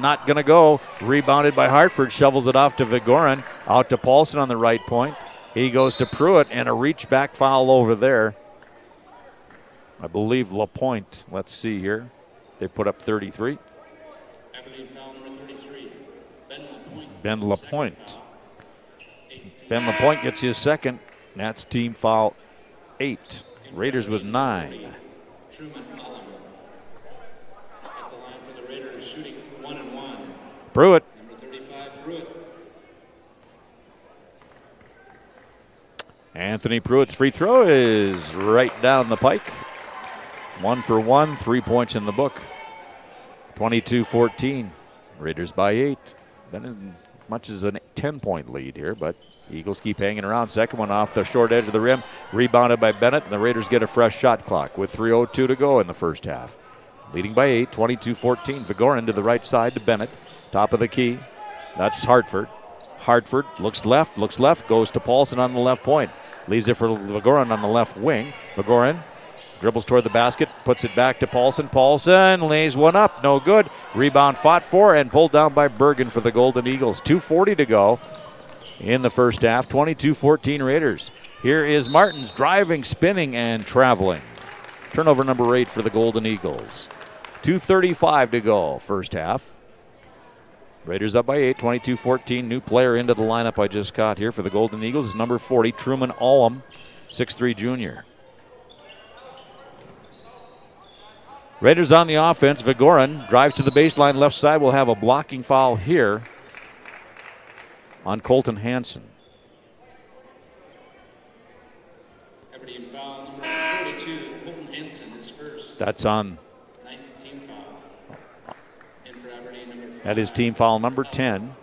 Not going to go. Rebounded by Hartford. Shovels it off to Vigorin. Out to Paulson on the right point. He goes to Pruitt, and a reach back foul over there. I believe LaPointe. Let's see here. They put up 33. Ben LaPointe. Ben LaPointe gets his second. That's team foul 8. Raiders with 9. Pruitt. Anthony Pruitt's free throw is right down the pike. 1 for 1, 3 points in the book. 22-14. Raiders by 8. Been as much as a 10-point lead here, but Eagles keep hanging around. Second one off the short edge of the rim. Rebounded by Bennett, and the Raiders get a fresh shot clock with 3:02 to go in the first half. Leading by 8, 22-14. Vigorin to the right side to Bennett. Top of the key. That's Hartford. Hartford looks left, goes to Paulson on the left point. Leaves it for Vigorin on the left wing. Vigorin dribbles toward the basket, puts it back to Paulson. Paulson lays one up, no good. Rebound fought for and pulled down by Bergen for the Golden Eagles. 2:40 to go in the first half. 22-14 Raiders. Here is Martins driving, spinning, and traveling. Turnover number 8 for the Golden Eagles. 2:35 to go, first half. Raiders up by 8, 22-14. New player into the lineup I just caught here for the Golden Eagles is number 40, Truman Allum, 6'3 junior. Raiders on the offense. Vigorin drives to the baseline left side. Will have a blocking foul here on Colton Hansen. Aberdeen foul number 42, Colton Hansen is first. That's on. Team foul. And for Aberdeen, number 5. That is team foul number 10.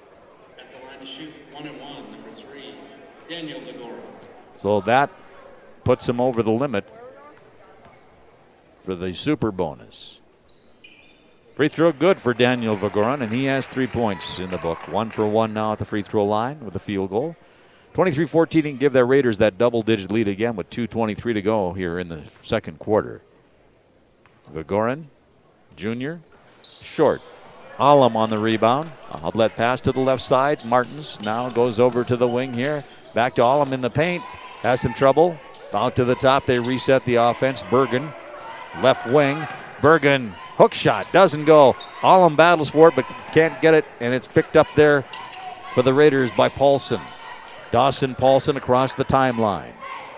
At the line to shoot, 1-1, number 3, Daniel Vigorin. So that puts him over the limit for the super bonus. Free throw good for Daniel Vigorin, and he has 3 points in the book. 1 for 1 now at the free throw line with a field goal. 23-14 can give their Raiders that double-digit lead again with 2:23 to go here in the second quarter. Vigorin, junior, short. Allum on the rebound. Outlet pass to the left side. Martins now goes over to the wing here. Back to Allum in the paint. Has some trouble. Out to the top. They reset the offense. Bergen, left wing. Bergen, hook shot. Doesn't go. Allum battles for it but can't get it. And it's picked up there for the Raiders by Paulson. Dawson Paulson across the timeline.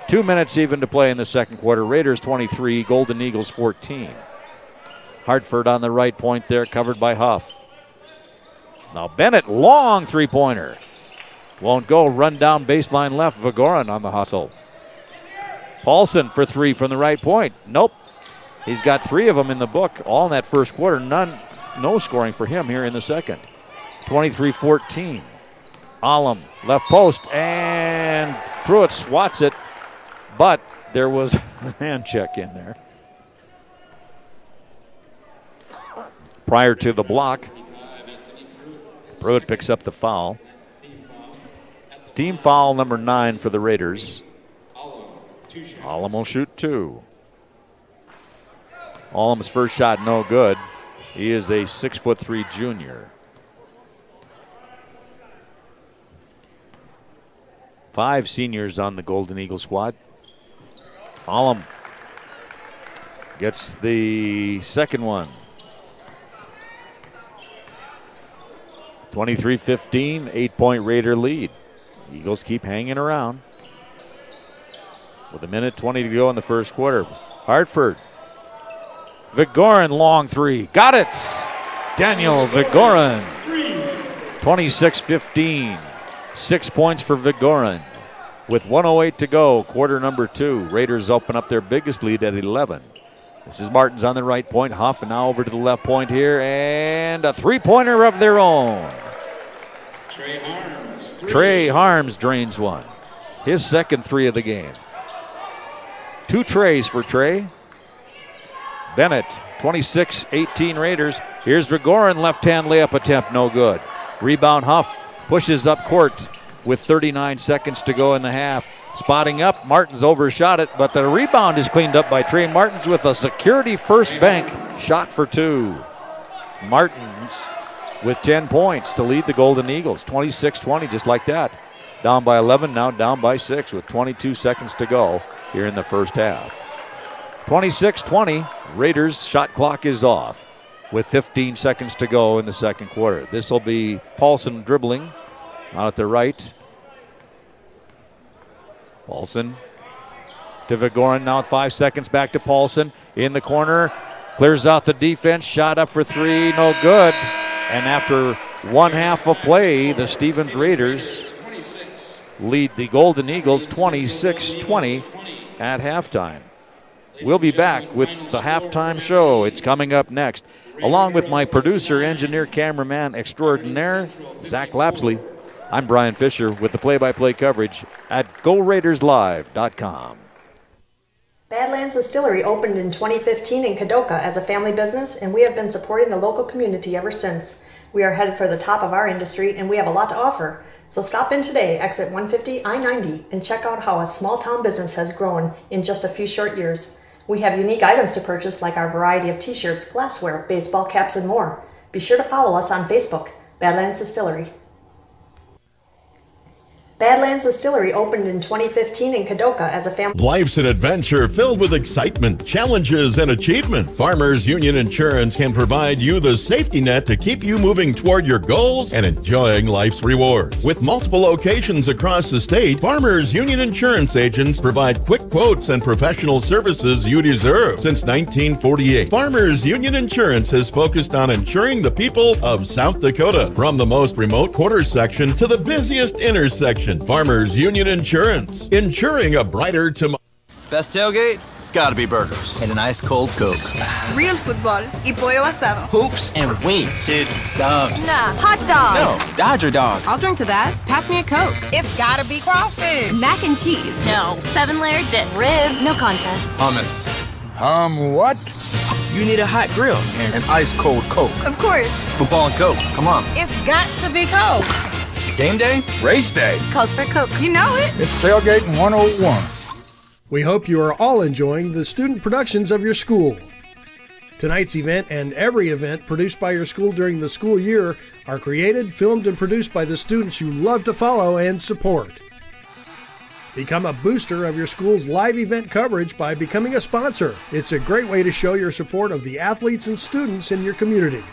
2 minutes even to play in the second quarter. Raiders 23, Golden Eagles 14. Hartford on the right point there, covered by Huff. Now Bennett, long three-pointer. Won't go, run down baseline left. Vigorin on the hustle. Paulson for 3 from the right point. Nope. He's got 3 of them in the book, all in that first quarter. No scoring for him here in the second. 23-14. Allum, left post, and Pruitt swats it, but there was a hand check in there. Prior to the block, Pruitt picks up the foul. Team foul number 9 for the Raiders. Allum will shoot 2. Allum's first shot no good. He is a 6'3" junior. 5 seniors on the Golden Eagle squad. Allum gets the second one. 23-15, 8-point Raider lead. Eagles keep hanging around. With 1:20 to go in the first quarter. Hartford. Vigorin, long 3. Got it! Daniel Vigorin. 26-15. 6 points for Vigorin. With 1:08 to go, quarter number 2. Raiders open up their biggest lead at 11. This is Martins on the right point. Huff, and now over to the left point here. And a three-pointer of their own. Trey Harms drains one. His second 3 of the game. 2 trays for Trey. Bennett, 26-18 Raiders. Here's Vigorin, left-hand layup attempt, no good. Rebound Huff. Pushes up court with 39 seconds to go in the half. Spotting up, Martins overshot it, but the rebound is cleaned up by Trey Martins with a security first bank shot for 2. Martins with 10 points to lead the Golden Eagles. 26-20, just like that. Down by 11, now down by 6 with 22 seconds to go here in the first half. 26-20, Raiders shot clock is off with 15 seconds to go in the second quarter. This will be Paulson dribbling out at the right. Paulson to Vigorin, now 5 seconds back to Paulson. In the corner, clears out the defense, shot up for 3, no good. And after one half of play, the Stevens Raiders lead the Golden Eagles 26-20 at halftime. We'll be back with the halftime show. It's coming up next. Along with my producer, engineer, cameraman extraordinaire, Zach Lapsley, I'm Brian Fisher with the play-by-play coverage at GoRaidersLive.com. Badlands Distillery opened in 2015 in Kadoka as a family business, and we have been supporting the local community ever since. We are headed for the top of our industry, and we have a lot to offer. So stop in today, exit 150 I-90, and check out how a small-town business has grown in just a few short years. We have unique items to purchase like our variety of t-shirts, glassware, baseball caps, and more. Be sure to follow us on Facebook, Badlands Distillery. Badlands Distillery opened in 2015 in Kadoka as a family. Life's an adventure filled with excitement, challenges, and achievement. Farmers Union Insurance can provide you the safety net to keep you moving toward your goals and enjoying life's rewards. With multiple locations across the state, Farmers Union Insurance agents provide quick quotes and professional services you deserve. Since 1948, Farmers Union Insurance has focused on insuring the people of South Dakota. From the most remote quarter section to the busiest intersection, Farmers Union Insurance, insuring a brighter tomorrow. Best tailgate? It's gotta be burgers. And an ice cold Coke. Real football y pollo asado. Hoops and wings. Dude, subs. Nah, hot dog. No, Dodger dog. I'll drink to that. Pass me a Coke. It's gotta be crawfish. Mac and cheese. No. 7-layer dip. Ribs. No contest. Hummus. What? You need a hot grill. An ice cold Coke. Of course. Football and Coke. Come on. It's got to be Coke. Game day? Race day. Calls for Coke. You know it. It's Tailgating 101. We hope you are all enjoying the student productions of your school. Tonight's event and every event produced by your school during the school year are created, filmed, and produced by the students you love to follow and support. Become a booster of your school's live event coverage by becoming a sponsor. It's a great way to show your support of the athletes and students in your community.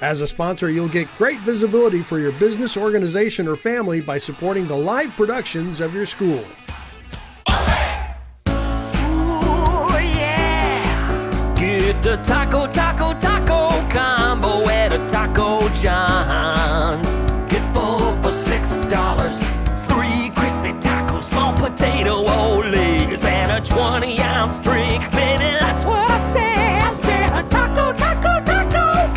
As a sponsor, you'll get great visibility for your business, organization, or family by supporting the live productions of your school. Get the taco combo at a Taco John's. Get full for $6. 3 crispy tacos, small potato oles, and a 20-ounce drink. Baby, that's what I said. I said a taco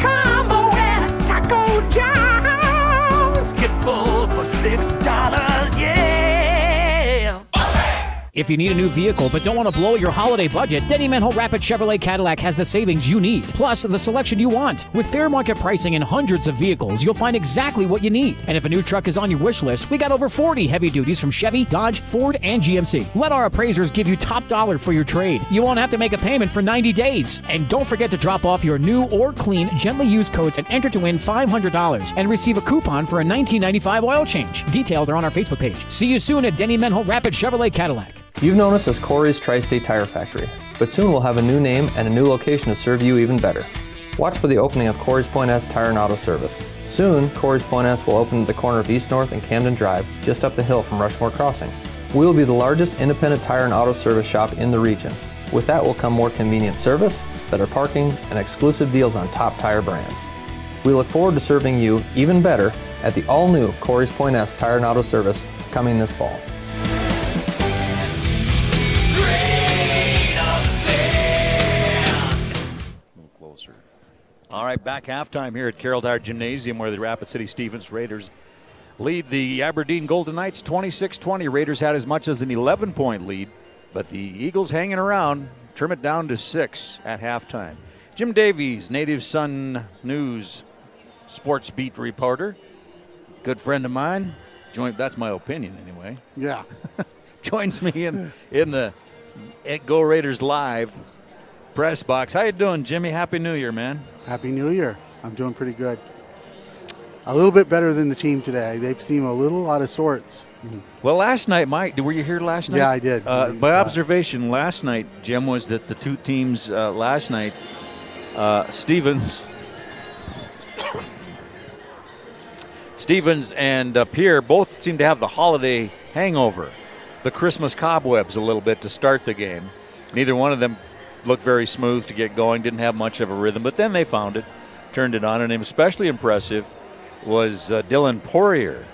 combo at a Taco John's. Get full for $6, yeah. If you need a new vehicle but don't want to blow your holiday budget, Denny Manhole Rapid Chevrolet Cadillac has the savings you need, plus the selection you want. With fair market pricing and hundreds of vehicles, you'll find exactly what you need. And if a new truck is on your wish list, we got over 40 heavy duties from Chevy, Dodge, Ford, and GMC. Let our appraisers give you top dollar for your trade. You won't have to make a payment for 90 days. And don't forget to drop off your new or clean, gently used coats and enter to win $500 and receive a coupon for a $19.95 oil change. Details are on our Facebook page. See you soon at Denny Manhole Rapid Chevrolet Cadillac. You've known us as Corey's Tri-State Tire Factory, but soon we'll have a new name and a new location to serve you even better. Watch for the opening of Corey's Point S Tire and Auto Service. Soon, Corey's Point S will open at the corner of East North and Camden Drive, just up the hill from Rushmore Crossing. We will be the largest independent tire and auto service shop in the region. With that will come more convenient service, better parking, and exclusive deals on top tire brands. We look forward to serving you even better at the all-new Corey's Point S Tire and Auto Service coming this fall. All right, back halftime here at Carroll Tire Gymnasium where the Rapid City Stephens Raiders lead the Aberdeen Golden Knights 26-20. Raiders had as much as an 11-point lead, but the Eagles hanging around, trim it down to 6 at halftime. Jim Davies, Native Sun News sports beat reporter, good friend of mine, that's my opinion anyway. Yeah. Joins me in the Go Raiders Live press box. How you doing, Jimmy? Happy New Year, man. Happy New Year. I'm doing pretty good. A little bit better than the team today. They seem a little out of sorts. Well, last night, Mike, were you here last night? Yeah, I did. My observation last night, Jim, was that the two teams last night, Stephens and Pierre both seemed to have the holiday hangover, the Christmas cobwebs a little bit to start the game. Neither one of them looked very smooth to get going, didn't have much of a rhythm, but then they found it, turned it on, and especially impressive was Dylan Poirier.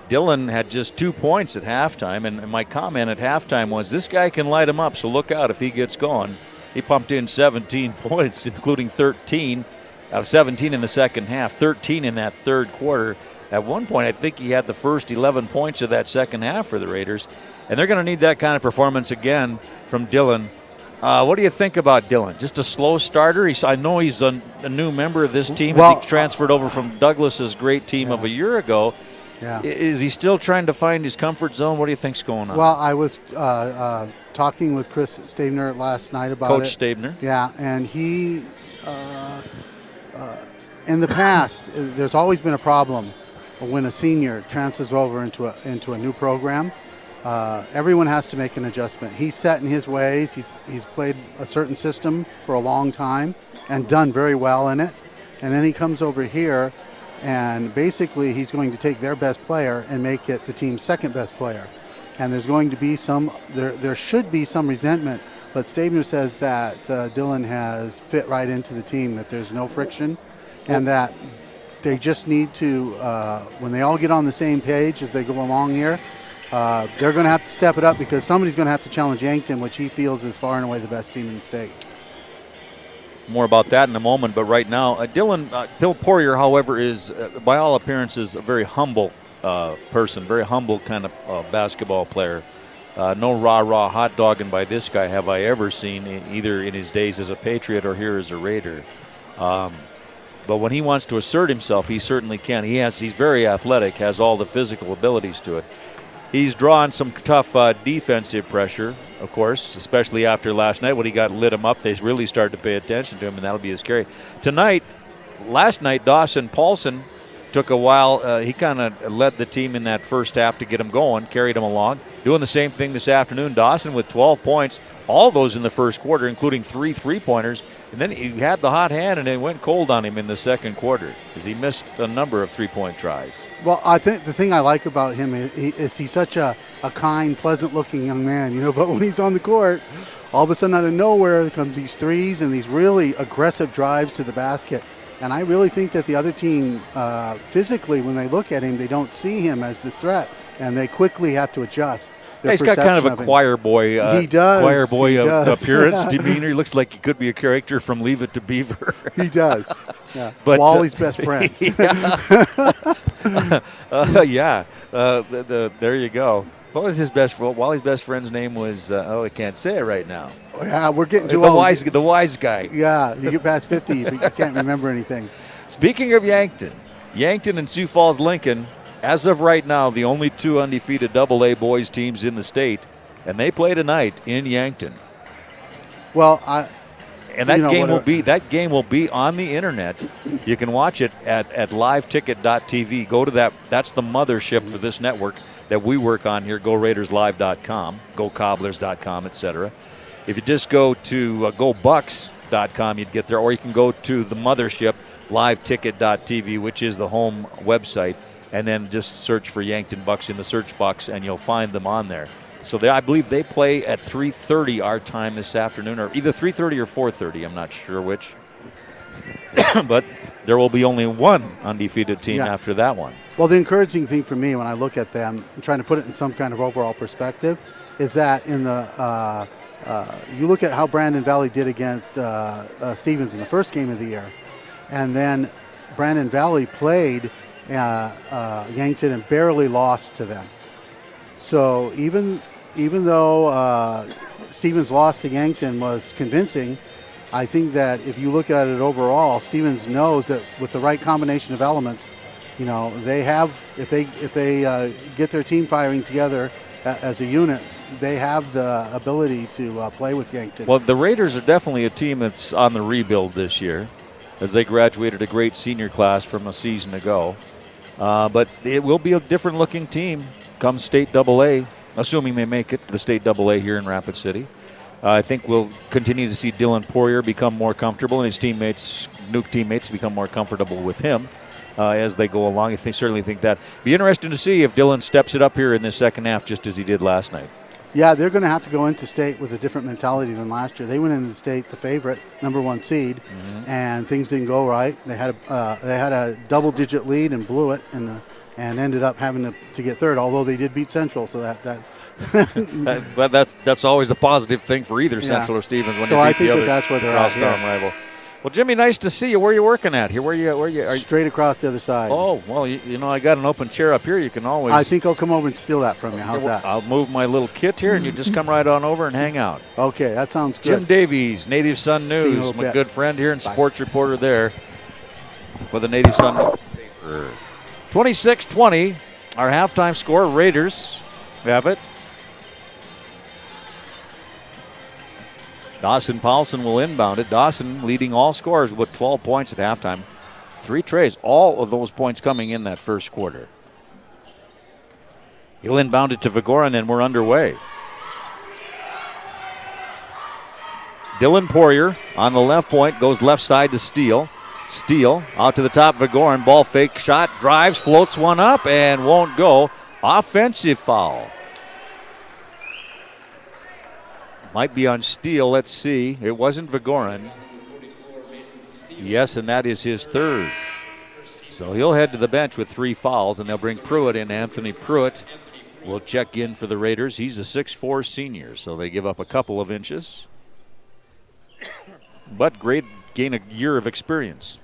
Dylan had just 2 points at halftime, and my comment at halftime was this guy can light him up, so look out if he gets going. He pumped in 17 points, including 13 out of 17 in the second half, 13 in that third quarter. At one point, I think he had the first 11 points of that second half for the Raiders, and they're going to need that kind of performance again from Dylan. What do you think about Dylan? Just a slow starter? I know he's a new member of this team. Well, he transferred over from Douglas's great team of a year ago. Yeah. Is he still trying to find his comfort zone? What do you think's going on? Well, I was talking with Chris Stabner last night about Coach it. Stabner. Yeah, and he, in the past, there's always been a problem when a senior transfers over into a new program, everyone has to make an adjustment. He's set in his ways. He's played a certain system for a long time and done very well in it. And then he comes over here, and basically he's going to take their best player and make it the team's second best player. And there's going to be there should be some resentment, but Stabner says that Dylan has fit right into the team, that there's no friction, and that they just need to, when they all get on the same page as they go along here, they're going to have to step it up, because somebody's going to have to challenge Yankton, which he feels is far and away the best team in the state. More about that in a moment, but right now, Bill Poirier, however, is, by all appearances, a very humble person, very humble kind of basketball player. No rah-rah hot dogging by this guy have I ever seen, either in his days as a Patriot or here as a Raider. But when he wants to assert himself, he certainly can. He's very athletic, has all the physical abilities to it. He's drawn some tough defensive pressure, of course, especially after last night when he got lit him up. They really started to pay attention to him, and that'll be scary. Last night, Dawson Paulson took a while. He kind of led the team in that first half to get him going, carried him along. Doing the same thing this afternoon. Dawson with 12 points, all those in the first quarter, including 3 three-pointers. And then he had the hot hand, and it went cold on him in the second quarter because he missed a number of three-point tries. Well, I think the thing I like about him is he's such a kind, pleasant-looking young man, but when he's on the court, all of a sudden out of nowhere comes these threes and these really aggressive drives to the basket. And I really think that the other team, physically, when they look at him, they don't see him as this threat, and they quickly have to adjust. He's got kind of a choir boy. He does. Choir boy appearance, demeanor. He looks like he could be a character from Leave It to Beaver. He does. Yeah. But Wally's best friend. There you go. What was his best? Wally's best friend's name was. I can't say it right now. Yeah, we're getting too old. The wise guy. Yeah, you get past 50, but you can't remember anything. Speaking of Yankton and Sioux Falls Lincoln, as of right now, the only 2 undefeated AA boys teams in the state, and they play tonight in Yankton. Well, that game will be on the internet. You can watch it at liveticket.tv. Go to that. That's the mothership for this network that we work on here. GoRaidersLive.com, GoCobblers.com, etc. If you just go to GoBucks.com, you'd get there, or you can go to the mothership, liveticket.tv, which is the home website, and then just search for Yankton Bucks in the search box, and you'll find them on there. So I believe they play at 3:30 our time this afternoon, or either 3:30 or 4:30. I'm not sure which. But there will be only one undefeated team after that one. Well, the encouraging thing for me when I look at them, and trying to put it in some kind of overall perspective, is that in the you look at how Brandon Valley did against Stevens in the first game of the year, and then Brandon Valley played Yankton and barely lost to them. So even though Stevens' loss to Yankton was convincing, I think that if you look at it overall, Stevens knows that with the right combination of elements, they have, if they get their team firing together as a unit, they have the ability to play with Yankton. Well, the Raiders are definitely a team that's on the rebuild this year, as they graduated a great senior class from a season ago. But it will be a different-looking team come State AA, assuming they make it to the State AA here in Rapid City. I think we'll continue to see Dylan Poirier become more comfortable, and his new teammates become more comfortable with him as they go along. I certainly think that. Be interesting to see if Dylan steps it up here in the second half, just as he did last night. Yeah, they're going to have to go into state with a different mentality than last year. They went into the state the favorite, #1 seed, and things didn't go right. They had a double-digit lead and blew it, and ended up having to get third. Although they did beat Central, so that. But that's always a positive thing for either Central or Stevens when they beat the other that's where they're at. Crosstown rival. Well, Jimmy, nice to see you. Where are you working at here? Where you straight across the other side. Oh, well, I got an open chair up here. You can always. I think I'll come over and steal that from you. How's that? I'll move my little kit here, and you just come right on over and hang out. Okay, that sounds good. Jim Davies, Native Sun News, my good friend here and sports reporter there for the Native Sun News. 26-20, our halftime score. Raiders have it. Dawson Paulson will inbound it. Dawson leading all scorers with 12 points at halftime. 3 trays, all of those points coming in that first quarter. He'll inbound it to Vigorin, and we're underway. Dylan Poirier on the left point, goes left side to Steele. Steele out to the top, Vigorin, ball fake shot, drives, floats one up, and won't go. Offensive foul. Might be on Steele, let's see. It wasn't Vigorin. Yes, and that is his 3rd. So he'll head to the bench with 3 fouls, and they'll bring Pruitt in. Anthony Pruitt will check in for the Raiders. He's a 6'4" senior, so they give up a couple of inches. But great gain a year of experience.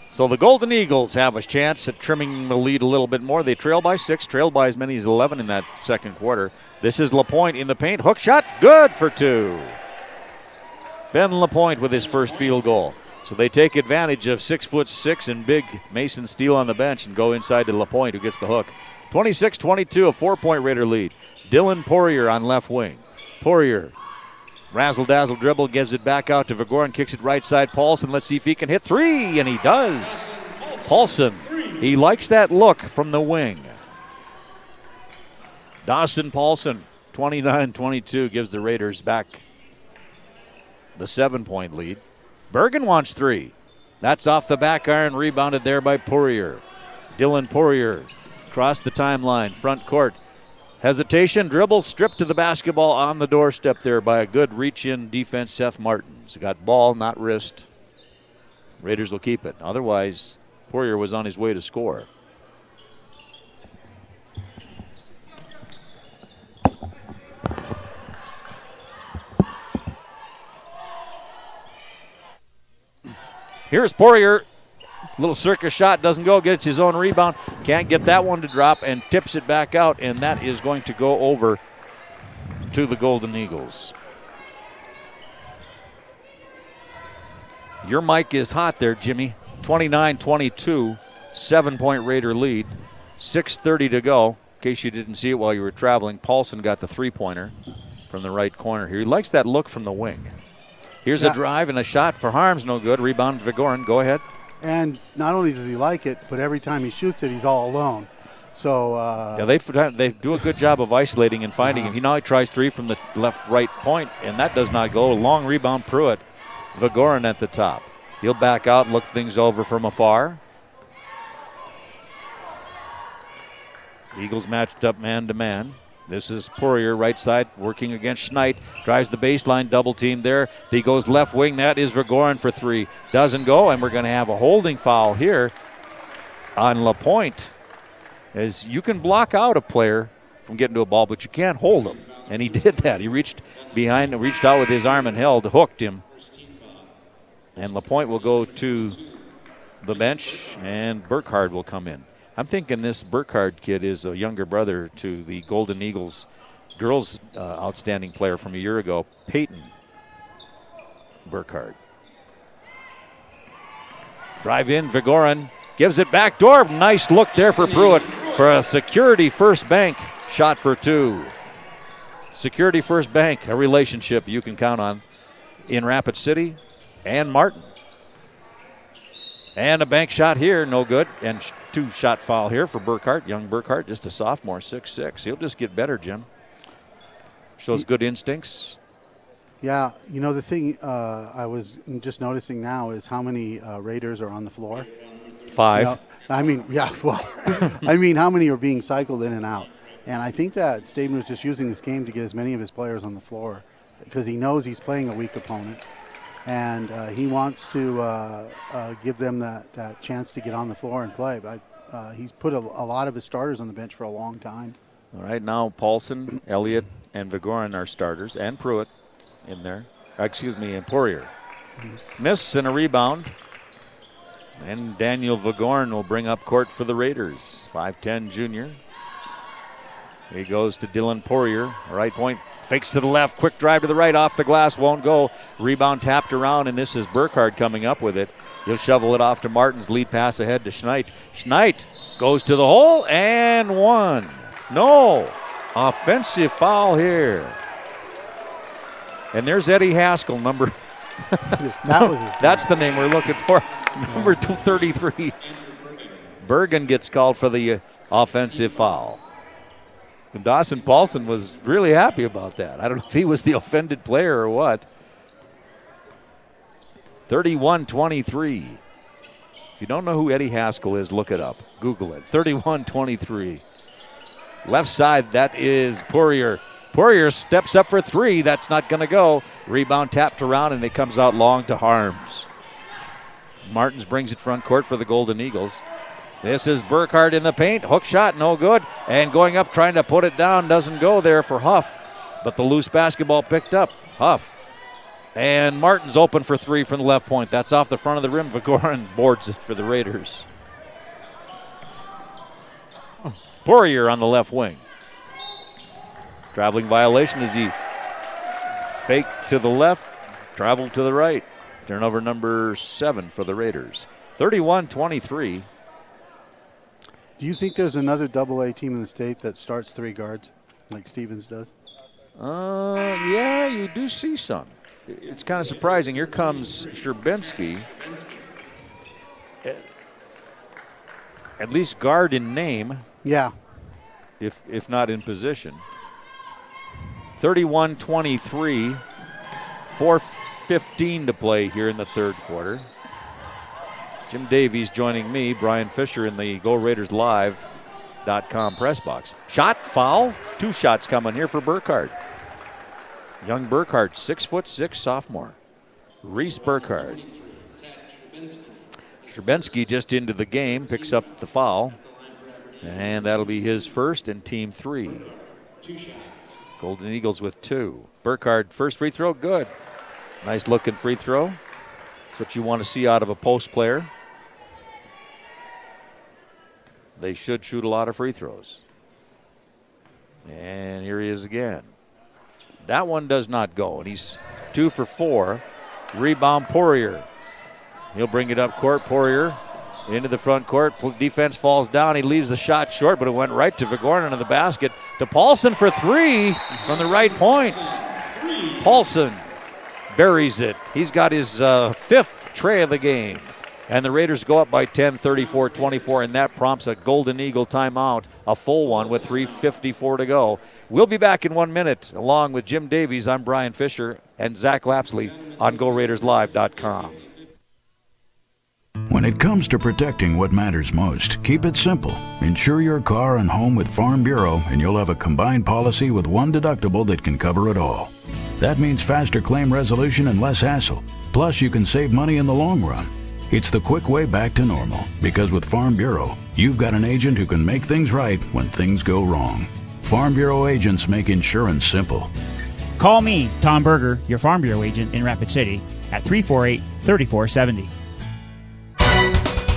So the Golden Eagles have a chance at trimming the lead a little bit more. They trail by 6, trailed by as many as 11 in that second quarter. This is LaPointe in the paint. Hook shot, good for 2. Ben LaPointe with his first field goal. So they take advantage of 6'6" and big Mason Steele on the bench and go inside to LaPointe, who gets the hook. 26-22, a 4-point Raider lead. Dylan Poirier on left wing. Poirier, razzle-dazzle dribble, gives it back out to Vigorin, kicks it right side. Paulson, let's see if he can hit 3, and he does. Paulson, he likes that look from the wing. Dawson Paulson, 29-22, gives the Raiders back the 7-point lead. Bergen wants 3. That's off the back iron, rebounded there by Poirier. Dylan Poirier across the timeline, front court. Hesitation, dribble, stripped to the basketball on the doorstep there by a good reach-in defense, Seth Martins. Got ball, not wrist. Raiders will keep it. Otherwise, Poirier was on his way to score. Here's Poirier. Little circus shot, doesn't go, gets his own rebound. Can't get that one to drop and tips it back out, and that is going to go over to the Golden Eagles. Your mic is hot there, Jimmy. 29-22, 7-point Raider lead. 6:30 to go. In case you didn't see it while you were traveling, Paulson got the 3-pointer from the right corner here. He likes that look from the wing. Here's a drive and a shot for Harms, no good. Rebound Vigorin, go ahead. And not only does he like it, but every time he shoots it, he's all alone. So yeah, they do a good job of isolating and finding him. He now tries 3 from the left-right point, and that does not go. Long rebound, Pruitt. Vigorin at the top. He'll back out and look things over from afar. Eagles matched up man-to-man. This is Poirier, right side, working against Schneid. Drives the baseline, double team there. He goes left wing. That is Vigorin for 3. Doesn't go, and we're going to have a holding foul here on LaPointe. As you can block out a player from getting to a ball, but you can't hold him. And he did that. He reached out with his arm and held, hooked him. And LaPointe will go to the bench, and Burkhardt will come in. I'm thinking this Burkhardt kid is a younger brother to the Golden Eagles girls outstanding player from a year ago, Peyton Burkhardt. Drive in, Vigorin gives it back door. Nice look there for Pruitt for a Security First Bank shot for 2. Security First Bank, a relationship you can count on in Rapid City and Martin. And a bank shot here, no good. And 2-shot foul here for Burkhardt. Young Burkhardt, just a sophomore, 6'6". He'll just get better, Jim. Shows good instincts. Yeah, you know, the thing I was just noticing now is how many Raiders are on the floor. 5. You know, I mean, yeah, well, I mean, how many are being cycled in and out? And I think that Staben was just using this game to get as many of his players on the floor because he knows he's playing a weak opponent. And he wants to give them that chance to get on the floor and play. But he's put a lot of his starters on the bench for a long time. All right, now Paulson, Elliott, and Vigorin are starters, and Pruitt in there. And Poirier. Miss and a rebound. And Daniel Vigorin will bring up court for the Raiders. 5'10" junior. He goes to Dylan Poirier, right point. Fakes to the left, quick drive to the right, off the glass, won't go. Rebound tapped around, and this is Burkhardt coming up with it. He'll shovel it off to Martins, lead pass ahead to Schneid. Schneid goes to the hole, and 1. No, offensive foul here. And there's Eddie Haskell, number That was his That's the name we're looking for. Number 33. Bergen gets called for the offensive foul. And Dawson Paulson was really happy about that. I don't know if he was the offended player or what. 31-23. If you don't know who Eddie Haskell is, look it up. Google it. 31-23. Left side, that is Poirier. Poirier steps up for three. That's not going to go. Rebound tapped around, and it comes out long to Harms. Martins brings it front court for the Golden Eagles. This is Burkhardt in the paint. Hook shot, no good. And going up, trying to put it down, doesn't go there for Huff. But the loose basketball picked up. Huff. And Martin's open for three from the left point. That's off the front of the rim. Vigorin boards it for the Raiders. Poirier on the left wing. Traveling violation as he faked to the left, traveled to the right. Turnover number 7 for the Raiders. 31-23. Do you think there's another AA team in the state that starts 3 guards like Stevens does? Yeah, you do see some. It's kind of surprising. Here comes Sherbinski. At least guard in name. Yeah. If not in position. 31-23. 4:15 to play here in the third quarter. Jim Davies joining me, Brian Fisher in the GoRaidersLive.com press box. Shot, foul. 2 shots coming here for Burkhardt. Young Burkhardt, 6'6", sophomore. Reese Burkhardt. Sherbinski just into the game, picks up the foul. And that'll be his first and team 3. Golden Eagles with 2. Burkhardt, first free throw, good. Nice looking free throw. That's what you want to see out of a post player. They should shoot a lot of free throws. And here he is again. That one does not go, and he's 2 for 4. Rebound Poirier. He'll bring it up court. Poirier into the front court. Defense falls down. He leaves the shot short, but it went right to Vigorn into the basket. To Paulson for 3 from the right point. Paulson buries it. He's got his 5th tray of the game. And the Raiders go up by 10, 34-24, and that prompts a Golden Eagle timeout, a full one with 3:54 to go. We'll be back in 1 minute. Along with Jim Davies, I'm Brian Fisher and Zach Lapsley on GoRaidersLive.com. When it comes to protecting what matters most, keep it simple. Insure your car and home with Farm Bureau, and you'll have a combined policy with one deductible that can cover it all. That means faster claim resolution and less hassle. Plus, you can save money in the long run. It's the quick way back to normal, because with Farm Bureau, you've got an agent who can make things right when things go wrong. Farm Bureau agents make insurance simple. Call me, Tom Berger, your Farm Bureau agent in Rapid City, at 348-3470.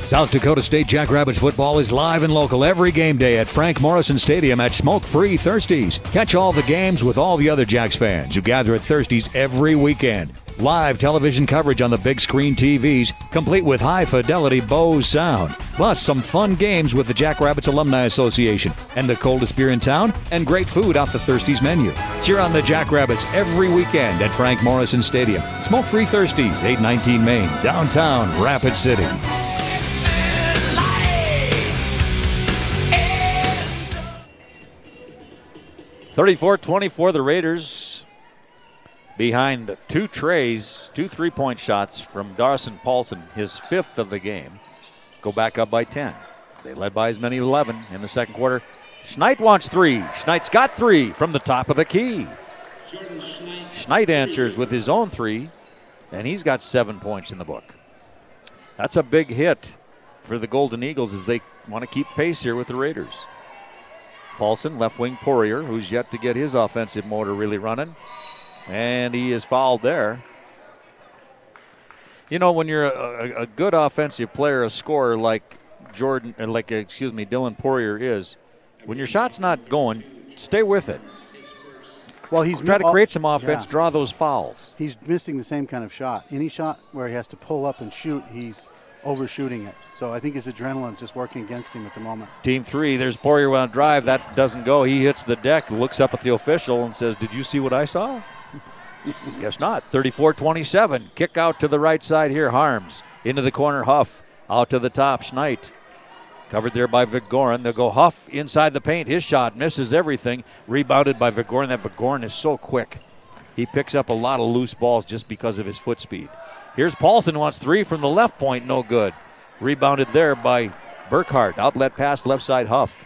South Dakota State Jackrabbits football is live and local every game day at Frank Morrison Stadium at Smoke-Free Thirsties. Catch all the games with all the other Jacks fans who gather at Thirsties every weekend. Live television coverage on the big screen TVs, complete with high-fidelity Bose sound. Plus, some fun games with the Jackrabbits Alumni Association and the coldest beer in town and great food off the Thirsties menu. Cheer on the Jackrabbits every weekend at Frank Morrison Stadium. Smoke-Free Thirsties, 819 Main, downtown Rapid City. 34-24, the Raiders behind 2 trays, 2 3-point shots from Dawson Paulson, his 5th of the game. Go back up by 10. They led by as many 11 in the second quarter. Schneid wants 3. Schneid's got 3 from the top of the key. Schneid answers with his own 3, and he's got 7 points in the book. That's a big hit for the Golden Eagles as they want to keep pace here with the Raiders. Paulson, left wing Poirier, who's yet to get his offensive motor really running. And he is fouled there. You know, when you're a good offensive player, a scorer like Dylan Poirier is, when your shot's not going, stay with it. Well, he's try to create some offense, draw those fouls. He's missing the same kind of shot. Any shot where he has to pull up and shoot, he's overshooting it. So I think his adrenaline's just working against him at the moment. Team 3, there's Poirier on a drive. That doesn't go. He hits the deck, looks up at the official and says, "Did you see what I saw?" Guess not. 34-27. Kick out to the right side here. Harms into the corner. Huff out to the top. Schneid covered there by Vigorin. They'll go Huff inside the paint. His shot misses everything. Rebounded by Vigorin. That Vigorin is so quick. He picks up a lot of loose balls just because of his foot speed. Here's Paulson, wants three from the left point. No good. Rebounded there by Burkhart. Outlet pass left side Huff.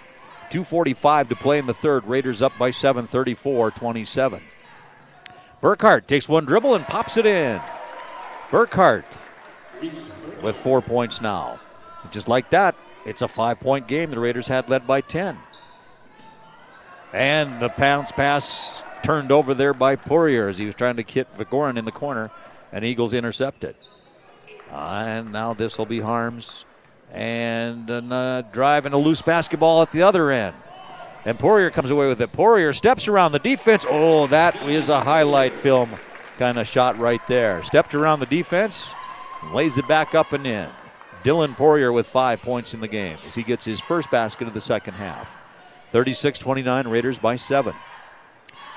2:45 to play in the third. Raiders up by 7, 34-27. Burkhart takes one dribble and pops it in. Burkhart with 4 points now. Just like that, it's a 5-point game. The Raiders had led by 10. And the bounce pass turned over there by Poirier as he was trying to hit Vigorin in the corner, and Eagles intercepted. And now this will be Harms. And a drive and a loose basketball at the other end. And Poirier comes away with it. Poirier steps around the defense. Oh, that is a highlight film kind of shot right there. Stepped around the defense, lays it back up and in. Dylan Poirier with 5 points in the game as he gets his first basket of the second half. 36-29, Raiders by 7.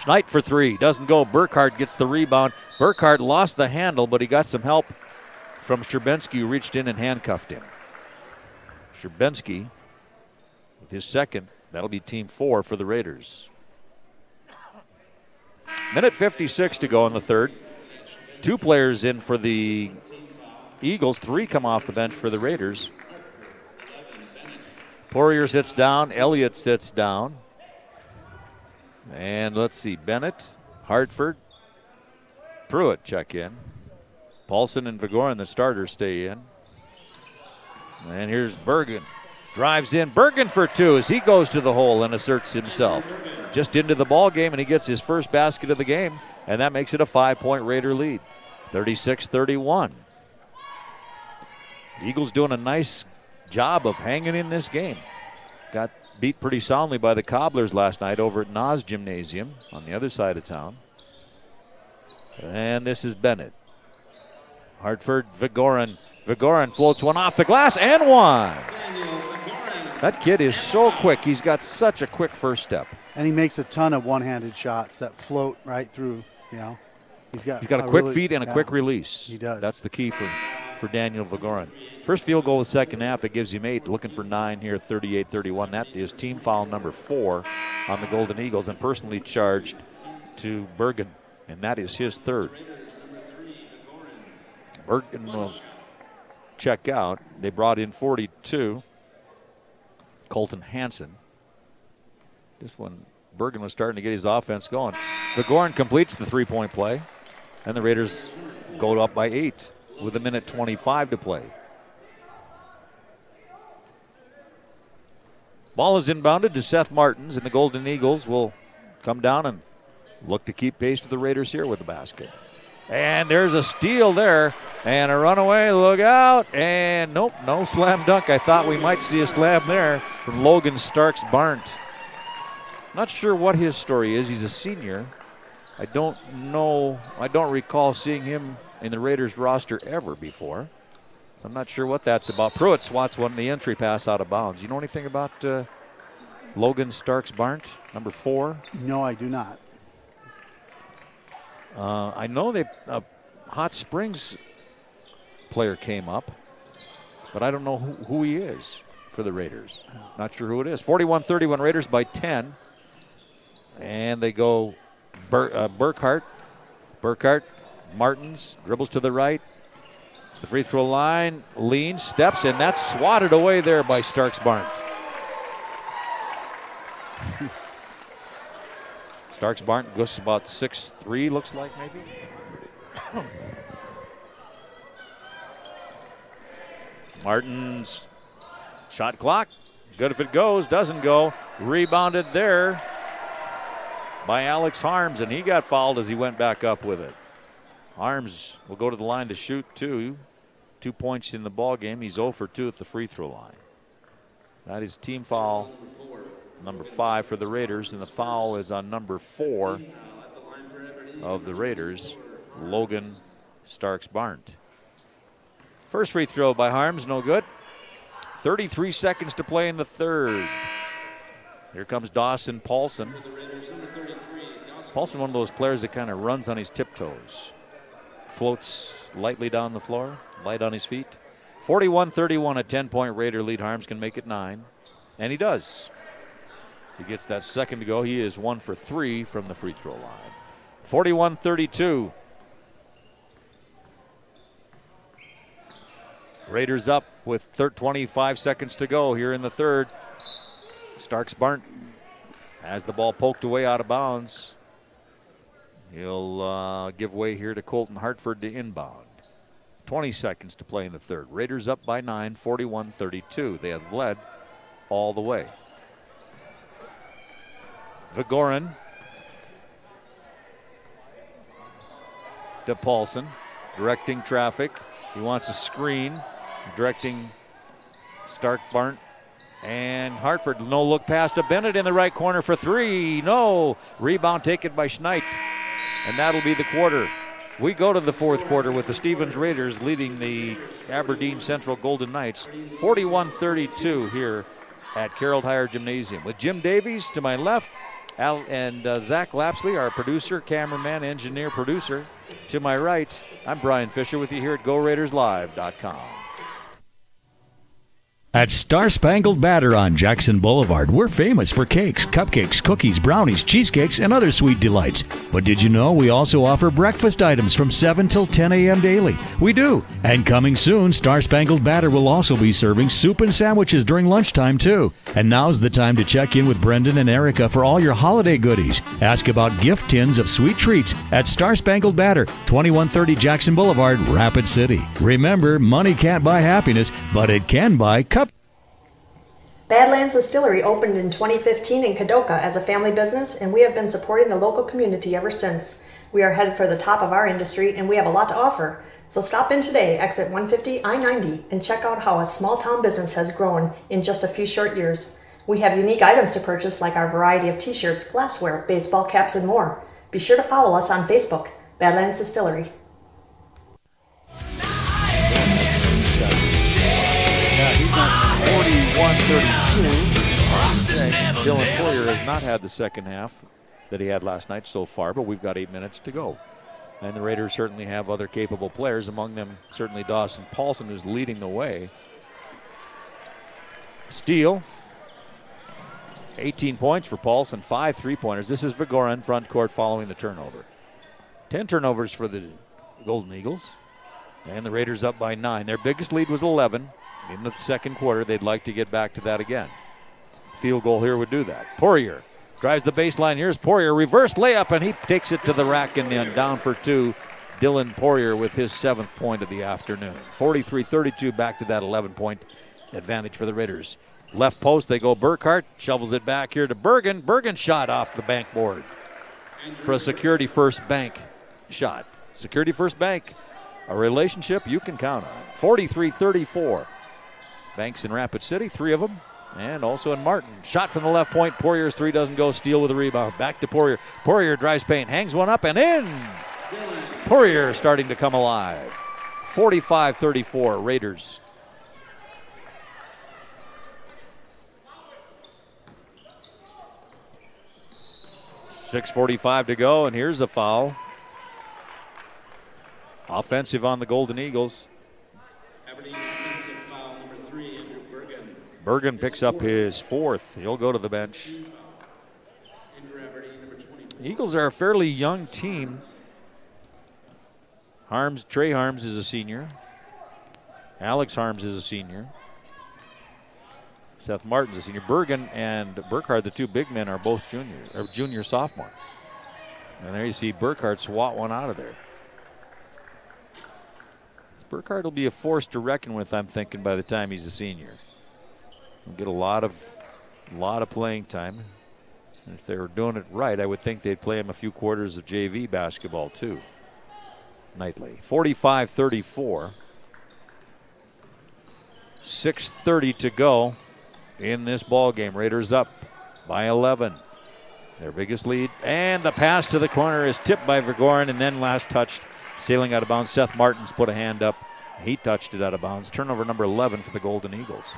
Schneid for three. Doesn't go. Burkhart gets the rebound. Burkhart lost the handle, but he got some help from Sherbensky, who reached in and handcuffed him. Sherbensky with his second. That'll be team 4 for the Raiders. Minute 56 to go in the third. 2 players in for the Eagles. 3 come off the bench for the Raiders. Poirier sits down. Elliott sits down. And let's see. Bennett, Hartford, Pruitt check in. Paulson and Vigorin, the starters, stay in. And here's Bergen. Drives in. Bergen for 2 as he goes to the hole and asserts himself. Just into the ball game, and he gets his first basket of the game, and that makes it a 5-point Raider lead. 36-31. The Eagles doing a nice job of hanging in this game. Got beat pretty soundly by the Cobblers last night over at Nas Gymnasium on the other side of town. And this is Bennett. Hartford, Vigorin. Vigorin floats one off the glass and one. That kid is so quick. He's got such a quick first step. And he makes a ton of one-handed shots that float right through, you know. He's got a quick feet and a quick release. He does. That's the key for Daniel Vigorin. First field goal of the second half, that gives him 8. Looking for 9 here, 38-31. That is team foul number 4 on the Golden Eagles, and personally charged to Bergen, and that is his third. Bergen will check out. They brought in 42. Colton Hansen. Just when Bergen was starting to get his offense going. Vigorin completes the 3-point play, and the Raiders go up by 8 with 1:25 to play. Ball is inbounded to Seth Martins, and the Golden Eagles will come down and look to keep pace with the Raiders here with the basket. And there's a steal there, and a runaway, look out, and nope, no slam dunk. I thought we might see a slam there from Logan Starks-Barnt. Not sure what his story is. He's a senior. I don't recall seeing him in the Raiders roster ever before. So I'm not sure what that's about. Pruitt swats one, the entry pass out of bounds. You know anything about Logan Starks-Barnt, number 4? No, I do not. I know a Hot Springs player came up, but I don't know who he is for the Raiders. Not sure who it is. 41-31 Raiders by 10. And they go Burkhart. Burkhart, Martins, dribbles to the right. The free throw line, leans, steps, and that's swatted away there by Starks-Barnt. Starks-Barnt goes about 6'3", looks like maybe. Martins, shot clock, good if it goes, doesn't go. Rebounded there by Alex Harms, and he got fouled as he went back up with it. Harms will go to the line to shoot 2 points in the ball game. He's 0 for 2 at the free throw line. That is team foul number 5 for the Raiders, and the foul is on number 4 of the Raiders, Logan Starks-Barnt. First free throw by Harms, no good. 33 seconds to play in the third. Here comes Dawson Paulson. Paulson, one of those players that kind of runs on his tiptoes. Floats lightly down the floor, light on his feet. 41-31, a 10-point Raider lead. Harms can make it 9, and he does. As he gets that second to go, he is 1 for 3 from the free throw line. 41-32. Raiders up with 25 seconds to go here in the third. Starks Barnt has the ball poked away out of bounds. He'll give way here to Colton Hartford to inbound. 20 seconds to play in the third. Raiders up by 9, 41-32. They have led all the way. Vigorin to Paulson, directing traffic. He wants a screen, directing Stark Barnt. And Hartford, no look pass to Bennett in the right corner for 3. No. Rebound taken by Schneid. And that'll be the quarter. We go to the fourth quarter with the Stevens Raiders leading the Aberdeen Central Golden Knights 41-32 here at Carroll Tire Gymnasium. With Jim Davies to my left, and Zach Lapsley, our producer, cameraman, engineer, producer. To my right, I'm Brian Fisher with you here at GoRaidersLive.com. At Star Spangled Batter on Jackson Boulevard, we're famous for cakes, cupcakes, cookies, brownies, cheesecakes, and other sweet delights. But did you know we also offer breakfast items from 7 till 10 a.m. daily? We do. And coming soon, Star Spangled Batter will also be serving soup and sandwiches during lunchtime, too. And now's the time to check in with Brendan and Erica for all your holiday goodies. Ask about gift tins of sweet treats at Star Spangled Batter, 2130 Jackson Boulevard, Rapid City. Remember, money can't buy happiness, but it can buy cup. Badlands Distillery opened in 2015 in Kadoka as a family business, and we have been supporting the local community ever since. We are headed for the top of our industry, and we have a lot to offer. So stop in today, exit 150 I-90, and check out how a small town business has grown in just a few short years. We have unique items to purchase like our variety of t-shirts, glassware, baseball caps, and more. Be sure to follow us on Facebook, Badlands Distillery. 41-32. Dylan Poirier has not had the second half that he had last night so far, but we've got 8 minutes to go. And the Raiders certainly have other capable players, among them certainly Dawson Paulson, who's leading the way. Steele, 18 points for Paulson, 5 3-pointers. This is Vigorin front court following the turnover. 10 turnovers for the Golden Eagles. And the Raiders up by 9. Their biggest lead was 11 in the second quarter. They'd like to get back to that again. Field goal here would do that. Poirier drives the baseline. Here's Poirier. Reverse layup, and he takes it to the rack and then down for 2. Dylan Poirier with his 7th point of the afternoon. 43-32, back to that 11-point advantage for the Raiders. Left post, they go Burkhart. Shovels it back here to Bergen. Bergen shot off the bank board for a Security First Bank shot. Security First Bank. A relationship you can count on. 43-34. Banks in Rapid City, 3 of them, and also in Martin. Shot from the left point. Poirier's 3 doesn't go. Steele with a rebound. Back to Poirier. Poirier drives paint, hangs one up and in. Poirier starting to come alive. 45-34, Raiders. .6:45 to go, and here's a foul. Offensive on the Golden Eagles. Aberdeen offensive foul number 3, Andrew Bergen. Bergen picks up his 4th. He'll go to the bench. Andrew Aberdeen, number 24. Eagles are a fairly young team. Trey Harms is a senior. Alex Harms is a senior. Seth Martin's a senior. Bergen and Burkhart, the 2 big men, are both junior sophomore. And there you see Burkhart swat one out of there. Burkhart will be a force to reckon with, I'm thinking, by the time he's a senior. He'll get a lot of playing time. And if they were doing it right, I would think they'd play him a few quarters of JV basketball too. Nightly. 45-34. 6:30 to go in this ball game. Raiders up by 11. Their biggest lead. And the pass to the corner is tipped by Vigorin, and then last touched. Sailing out of bounds. Seth Martins put a hand up. He touched it out of bounds. Turnover number 11 for the Golden Eagles.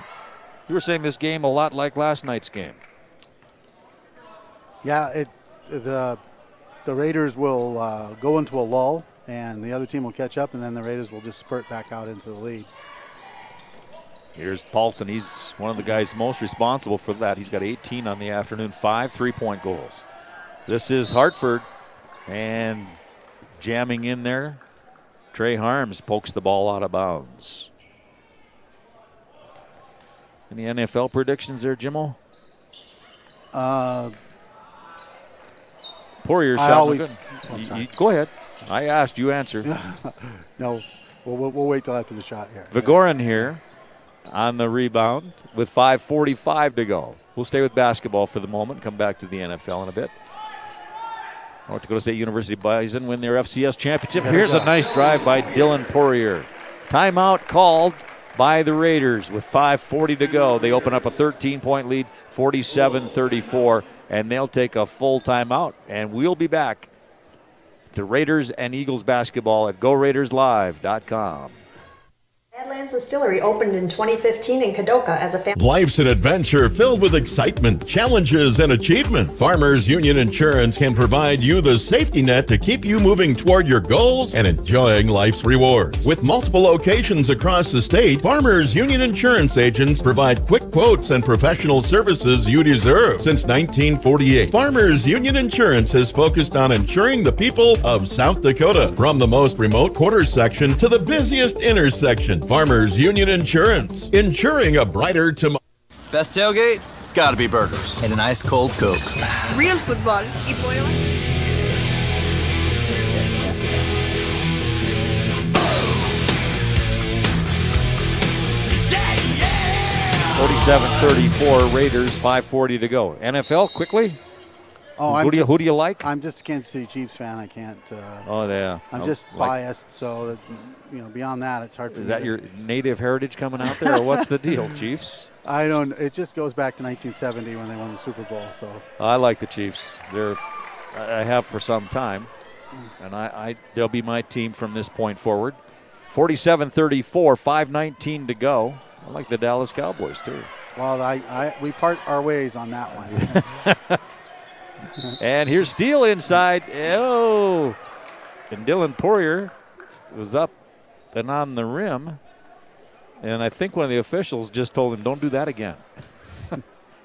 You were saying this game a lot like last night's game. Yeah, the the Raiders will go into a lull, and the other team will catch up, and then the Raiders will just spurt back out into the lead. Here's Paulson. He's one of the guys most responsible for that. He's got 18 on the afternoon, 5 3-point goals. This is Hartford, and jamming in there, Trey Harms pokes the ball out of bounds. Any NFL predictions there, Jimmo? Poirier shot. Go ahead. I asked, you answer. No, we'll wait till after the shot here. Vigorin here on the rebound with 5:45 to go. We'll stay with basketball for the moment, come back to the NFL in a bit. North Dakota State University Bison win their FCS championship. Here's a nice drive by Dylan Poirier. Timeout called by the Raiders with 5:40 to go. They open up a 13-point lead, 47-34, and they'll take a full timeout. And we'll be back to Raiders and Eagles basketball at GoRaidersLive.com. Badlands Distillery opened in 2015 in Kadoka as a family. Life's an adventure filled with excitement, challenges, and achievement. Farmers Union Insurance can provide you the safety net to keep you moving toward your goals and enjoying life's rewards. With multiple locations across the state, Farmers Union Insurance agents provide quick quotes and professional services you deserve. Since 1948, Farmers Union Insurance has focused on insuring the people of South Dakota. From the most remote quarter section to the busiest intersection, Farmers Union Insurance, insuring a brighter tomorrow. Best tailgate? It's gotta be burgers. And an ice cold Coke. Real football. Y pollo. 47-34 Raiders, 5:40 to go. NFL quickly. Who do you like? I'm just a Kansas City Chiefs fan. I can't. Yeah. I'm just biased, so that, beyond that, it's hard for me. Is that your native heritage coming out there, or what's the deal, Chiefs? I don't. It just goes back to 1970 when they won the Super Bowl. So I like the Chiefs. I have for some time, and they'll be my team from this point forward. 47-34, 5:19 to go. I like the Dallas Cowboys too. Well, we part our ways on that one. And here's Steele inside. Oh, and Dylan Poirier was up and on the rim. And I think one of the officials just told him, don't do that again.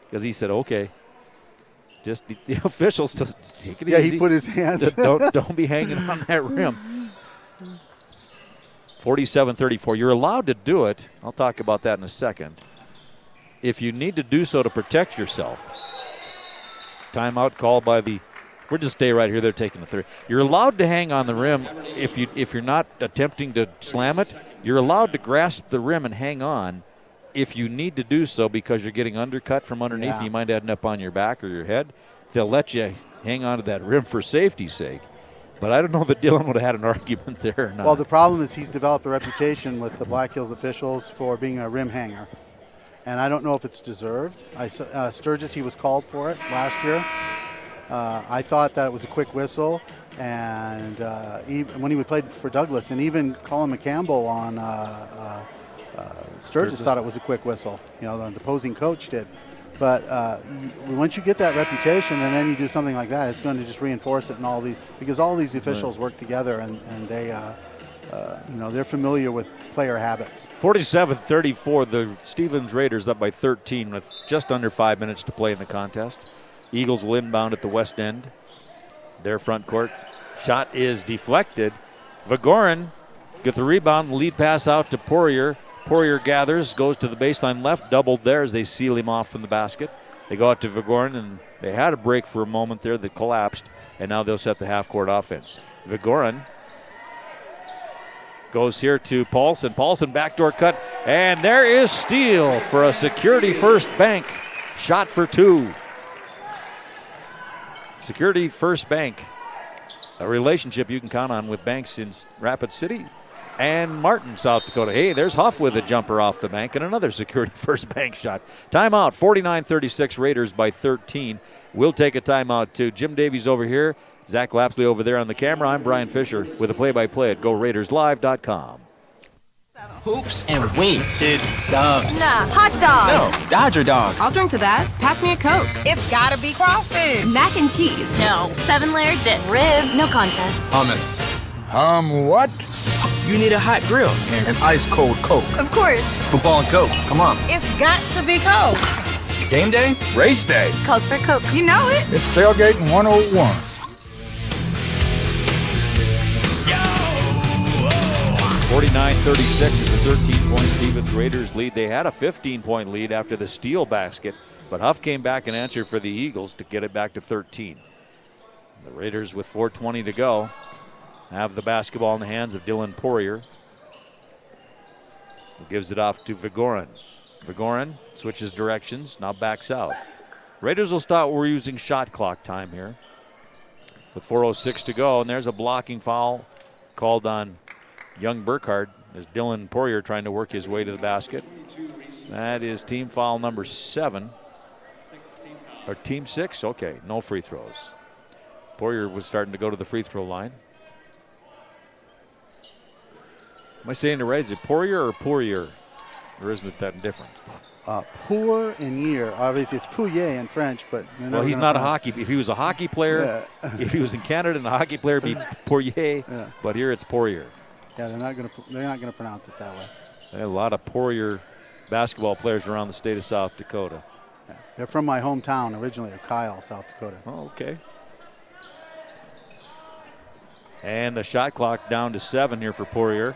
Because he said, okay. Just the officials, take it easy. Yeah, he put his hands. Don't be hanging on that rim. 47-34. You're allowed to do it. I'll talk about that in a second. If you need to do so to protect yourself. Timeout called by we'll just stay right here. They're taking the three. You're allowed to hang on the rim if you're not attempting to slam it. You're allowed to grasp the rim and hang on if you need to do so because you're getting undercut from underneath. Yeah. You might end up on your back or your head. They'll let you hang on to that rim for safety's sake. But I don't know that Dylan would have had an argument there or not. Well, the problem is he's developed a reputation with the Black Hills officials for being a rim hanger. And I don't know if it's deserved. Sturgis, he was called for it last year. I thought that it was a quick whistle. And even when he played for Douglas, and even Colin McCampbell on Sturgis thought it was a quick whistle. The opposing coach did. But once you get that reputation and then you do something like that, it's going to just reinforce it because all these officials work together and they they're familiar with player habits. 47-34, the Stevens Raiders up by 13 with just under 5 minutes to play in the contest. Eagles will inbound at the west end. Their front court. Shot is deflected. Vigorin gets the rebound, lead pass out to Poirier. Poirier gathers, goes to the baseline left, doubled there as they seal him off from the basket. They go out to Vigorin, and they had a break for a moment there that collapsed, and now they'll set the half-court offense. Vigorin goes here to Paulson. Paulson backdoor cut, and there is Steele for a Security First Bank shot for two. Security First Bank, a relationship you can count on with banks in Rapid City and Martin, South Dakota. Hey, there's Huff with a jumper off the bank and another Security First Bank shot. Timeout, 49-36, Raiders by 13. We'll take a timeout too. Jim Davies over here, Zach Lapsley over there on the camera. I'm Brian Fisher with a play-by-play at GoRaidersLive.com. Hoops and wings. It's subs. Nah, hot dog. No, Dodger dog. I'll drink to that. Pass me a Coke. It's gotta be crawfish. Mac and cheese. No. 7-layer dip. Ribs. No contest. Hummus. What? You need a hot grill. And an ice cold Coke. Of course. Football and Coke. Come on. It's got to be Coke. Game day? Race day. Calls for Coke. You know it. It's Tailgating 101. 49-36 is a 13-point Stevens Raiders lead. They had a 15-point lead after the steal basket, but Huff came back and answered for the Eagles to get it back to 13. The Raiders, with 4:20 to go, have the basketball in the hands of Dylan Poirier, who gives it off to Vigorin. Vigorin switches directions, now backs out. Raiders will start using shot clock time here with 4:06 to go, and there's a blocking foul called on young Burkhardt as Dylan Poirier trying to work his way to the basket. That is team foul number 7. Or team 6? Okay, no free throws. Poirier was starting to go to the free throw line. Am I saying it right? Is it Poirier or Poirier? Or isn't it that different? Pour in year. Obviously, it's Pouillet in French, but well, he's not a hockey. If he was a hockey player, if he was in Canada and a hockey player, it'd be Poirier. Yeah. But here it's Poirier. Yeah, they're not gonna pronounce it that way. There are a lot of Poirier basketball players around the state of South Dakota. Yeah. They're from my hometown originally, of Kyle, South Dakota. Oh, okay. And the shot clock down to 7 here for Poirier.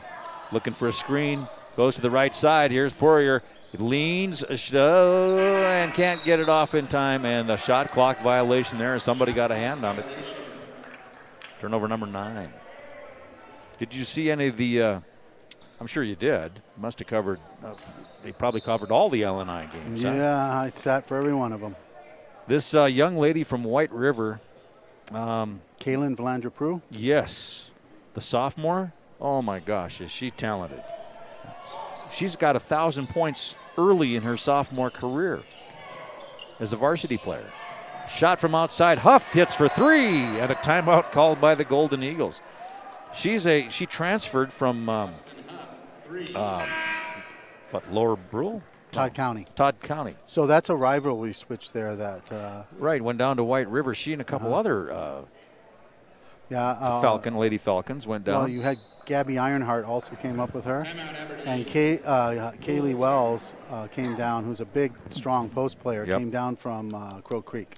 Looking for a screen, goes to the right side. Here's Poirier. He leans and can't get it off in time, and a shot clock violation there. Somebody got a hand on it. Turnover number 9. Did you see any of the, I'm sure you did, must have covered, they probably covered all the LNI games. Yeah, I sat for every one of them. This young lady from White River. Kaylin Valandra-Prue? Yes. The sophomore? Oh my gosh, is she talented. She's got 1,000 points early in her sophomore career as a varsity player. Shot from outside, Huff hits for 3, and a timeout called by the Golden Eagles. She transferred from Lower Brule? Todd County. Todd County. So that's a rivalry switch there. That right, went down to White River. She and a couple other Lady Falcons went down. Well, you had Gabby Ironheart also came up with her, and Kaylee Wells came down, who's a big, strong post player, came down from Crow Creek.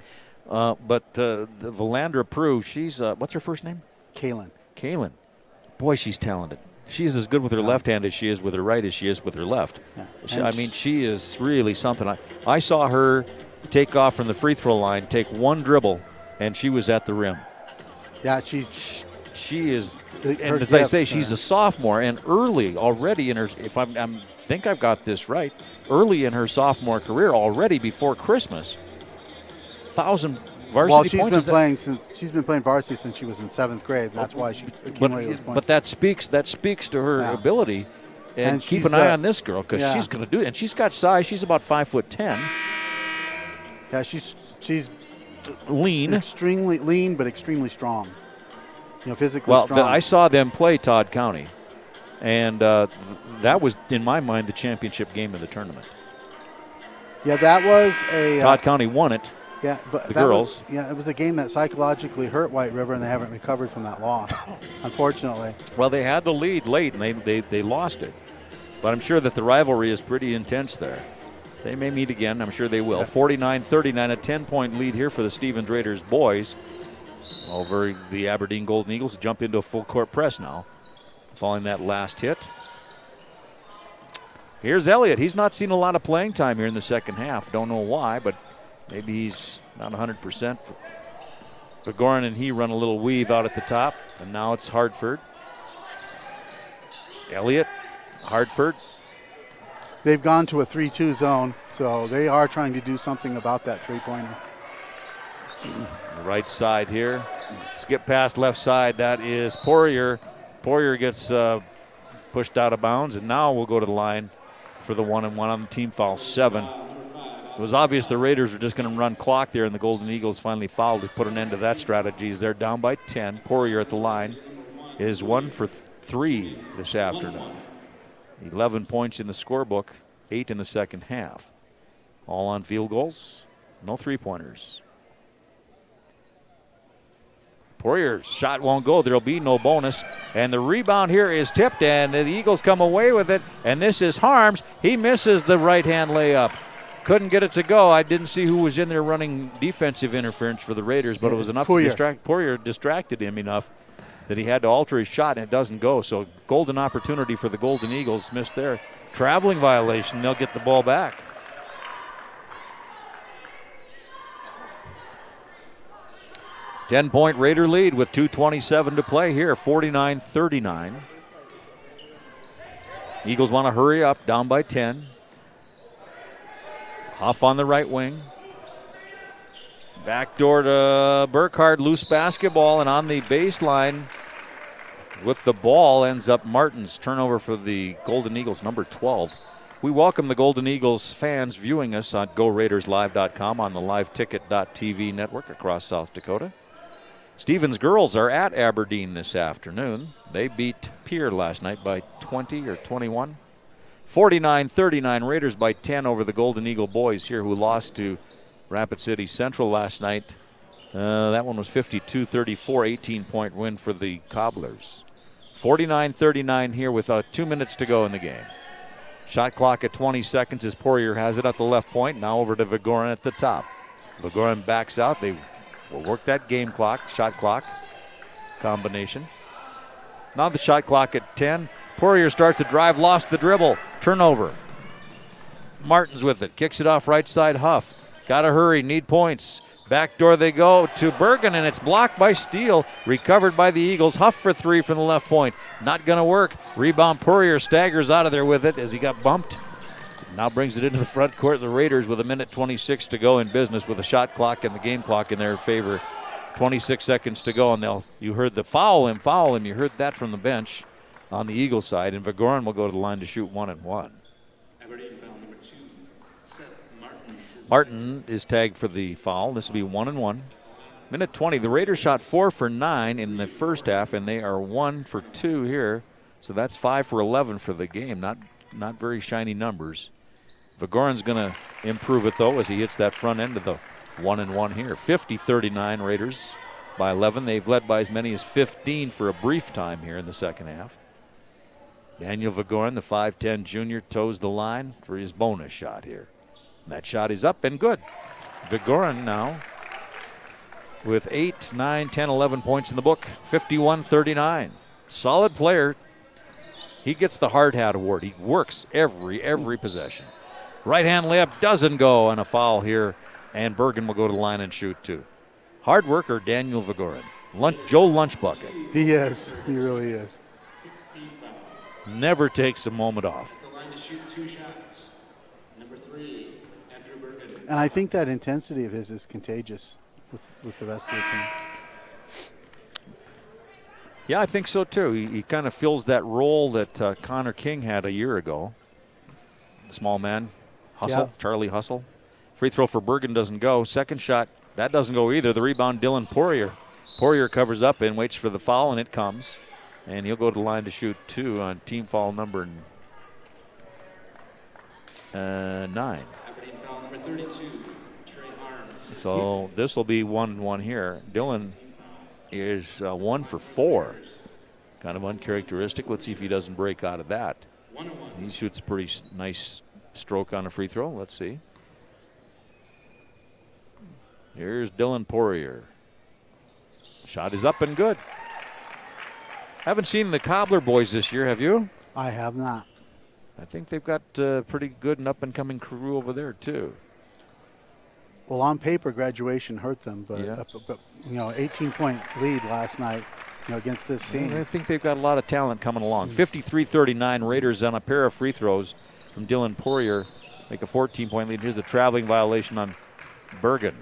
But the Valandra-Prue, she's what's her first name? Kaylin. Boy, she's talented. She's as good with her left hand as she is with her right as she is with her left. Yeah. She is really something. I saw her take off from the free throw line, take one dribble, and she was at the rim. Yeah, she is. And as I say, she's a sophomore, and early already in her. If I think I've got this right, early in her sophomore career, already before Christmas, 1,000 varsity points. She's been playing varsity since she was in 7th grade. That's why she accumulated those points. But that speaks to her ability. And keep an eye on this girl because she's going to do it. And she's got size. She's about 5'10". Yeah, she's lean, extremely lean, but extremely strong. Physically strong. Well, I saw them play Todd County, and that was, in my mind, the championship game of the tournament. Yeah, that was a Todd County won it. Yeah, but the girls. It was a game that psychologically hurt White River, and they haven't recovered from that loss, unfortunately. Well, they had the lead late, and they lost it. But I'm sure that the rivalry is pretty intense there. They may meet again. I'm sure they will. 49-39, a 10-point lead here for the Stevens Raiders boys over the Aberdeen Golden Eagles. Jump into a full-court press now following that last hit. Here's Elliott. He's not seen a lot of playing time here in the second half. Don't know why, but maybe he's not 100%. Vigorin and he run a little weave out at the top, and now it's Hartford. Elliott, Hartford. They've gone to a 3-2 zone, so they are trying to do something about that three-pointer. The right side here. Skip past left side. That is Poirier. Poirier gets pushed out of bounds, and now we'll go to the line for the 1-and-1 on the team foul 7. It was obvious the Raiders were just going to run clock there, and the Golden Eagles finally fouled to put an end to that strategy. They're down by 10. Poirier at the line is 1 for 3 this afternoon. 11 points in the scorebook, 8 in the second half. All on field goals, no three-pointers. Poirier's shot won't go. There'll be no bonus. And the rebound here is tipped, and the Eagles come away with it. And this is Harms. He misses the right-hand layup. Couldn't get it to go. I didn't see who was in there running defensive interference for the Raiders, but it was enough to distract. Poirier distracted him enough that he had to alter his shot, and it doesn't go. So golden opportunity for the Golden Eagles. Missed there. Traveling violation. They'll get the ball back. Ten-point Raider lead with 2:27 to play here, 49-39. Eagles want to hurry up, down by 10. Huff on the right wing. Backdoor to Burkhardt, loose basketball, and on the baseline with the ball ends up Martin's turnover for the Golden Eagles, number 12. We welcome the Golden Eagles fans viewing us on GoRaidersLive.com on the LiveTicket.tv network across South Dakota. Stevens girls are at Aberdeen this afternoon. They beat Pierre last night by 20 or 21. 49-39, Raiders by 10 over the Golden Eagle boys here, who lost to Rapid City Central last night. That one was 52-34, 18-point win for the Cobblers. 49-39 here with 2 minutes to go in the game. Shot clock at 20 seconds as Poirier has it at the left point. Now over to Vigorin at the top. Vigorin backs out. They will work that game clock, shot clock combination. Now the shot clock at 10. Poirier starts to drive, lost the dribble. Turnover. Martin's with it. Kicks it off right side, Huff. Got to hurry, need points. Backdoor they go to Bergen, and it's blocked by Steele. Recovered by the Eagles. Huff for three from the left point. Not going to work. Rebound, Poirier staggers out of there with it as he got bumped. Now brings it into the front court. The Raiders with 1:26 to go in business with a shot clock and the game clock in their favor. 26 seconds to go, and you heard the foul him. You heard that from the bench on the Eagles side, and Vigorin will go to the line to shoot 1-1. Aberdeen foul number 2. Seth Martin is tagged for the foul. This will be 1-1. Minute 20. The Raiders shot 4 for 9 in the first half, and they are 1 for 2 here. So that's 5 for 11 for the game. Not very shiny numbers. Vigorin's going to improve it, though, as he hits that front end of the 1-1 here. 50-39 Raiders by 11. They've led by as many as 15 for a brief time here in the second half. Daniel Vigorin, the 5'10 junior, toes the line for his bonus shot here. And that shot is up and good. Vigorin now with 8, 9, 10, 11 points in the book. 51-39. Solid player. He gets the hard hat award. He works every possession. Right-hand layup doesn't go, and a foul here, and Bergen will go to the line and shoot two. Hard worker, Daniel Vigorin. Joe Lunchbucket. He is. He really is. Never takes a moment off. The line to shoot 2 shots. Number 3, Andrew Bergen. And I think that intensity of his is contagious with the rest of the team. Yeah, I think so, too. He kind of fills that role that Connor King had a year ago. Small man. Hustle, yeah. Charlie Hustle. Free throw for Bergen doesn't go. Second shot, that doesn't go either. The rebound, Dylan Poirier. Poirier covers up and waits for the foul, and it comes. And he'll go to the line to shoot 2 on team foul number 9. Aberdeen foul number 32, Trey Harms. So this will be 1-1 here. Dylan is 1 for 4. Kind of uncharacteristic. Let's see if he doesn't break out of that. 1-1. He shoots a pretty nice stroke on a free throw. Let's see. Here's Dylan Poirier. Shot is up and good. Haven't seen the Cobbler boys this year, have you? I have not. I think they've got a pretty good and up-and-coming crew over there, too. Well, on paper, graduation hurt them, but, yeah. But 18-point lead last night, against this team. I think they've got a lot of talent coming along. 53-39 Raiders on a pair of free throws from Dylan Poirier. Make a 14-point lead. Here's a traveling violation on Bergen.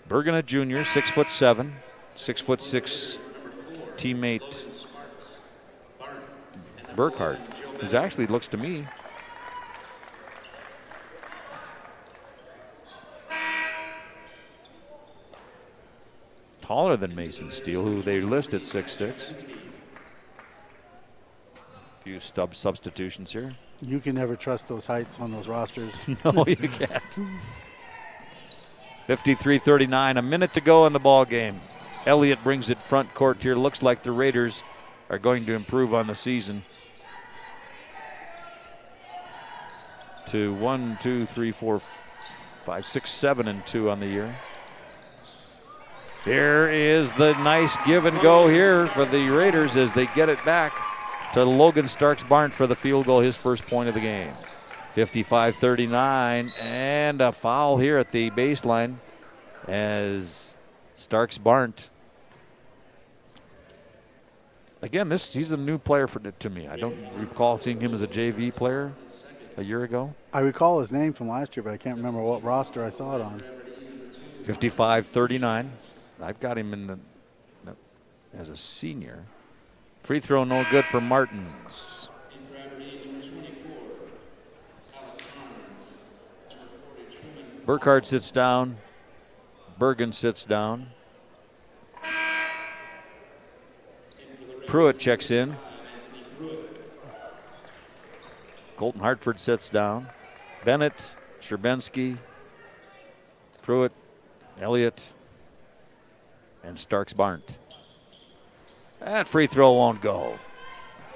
Bergen, a junior, 6'7", 6'6" teammate Burkhardt, who actually looks to me taller than Mason Steele, who they list at 6'6". few substitutions here. You can never trust those heights on those rosters. No, you can't. 53-39, a minute to go in the ball game. Elliott brings it front court here. Looks like the Raiders are going to improve on the season to 1, 2, 3, 4, 5, 6, 7, and 2 on the year. Here is the nice give and go here for the Raiders as they get it back to Logan Starks-Barnes for the field goal, his first point of the game. 55-39, and a foul here at the baseline as Starks-Barnes. Again, he's a new player to me. I don't recall seeing him as a JV player a year ago. I recall his name from last year, but I can't remember what roster I saw it on. 55-39. I've got him as a senior. Free throw no good for Martins. Burkhardt sits down. Bergen sits down. Pruitt checks in. Colton Hartford sits down. Bennett, Sherbensky, Pruitt, Elliott, and Starks-Barnes. That free throw won't go.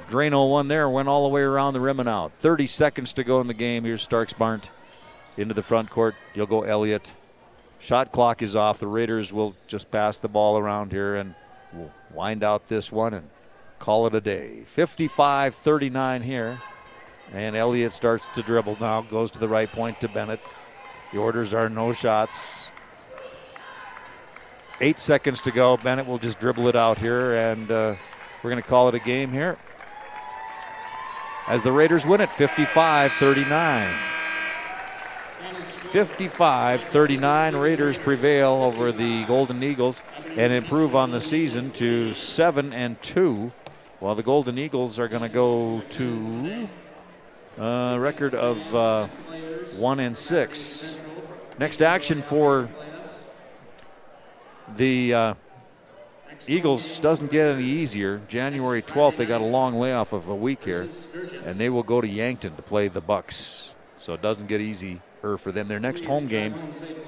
Drano one there, went all the way around the rim and out. 30 seconds to go in the game. Here's Starks-Barnes into the front court. You'll go Elliott. Shot clock is off. The Raiders will just pass the ball around here and we'll wind out this one and call it a day. 55-39 here. And Elliott starts to dribble now, goes to the right point to Bennett. The orders are no shots. 8 seconds to go. Bennett will just dribble it out here, and we're going to call it a game here as the Raiders win it 55-39. 55-39, Raiders prevail over the Golden Eagles and improve on the season to 7-2, while the Golden Eagles are going to go to a record of 1-6. Next action for the Eagles doesn't get any easier. January 12th, they got a long layoff of a week here, and they will go to Yankton to play the Bucks. So it doesn't get easier for them. Their next home game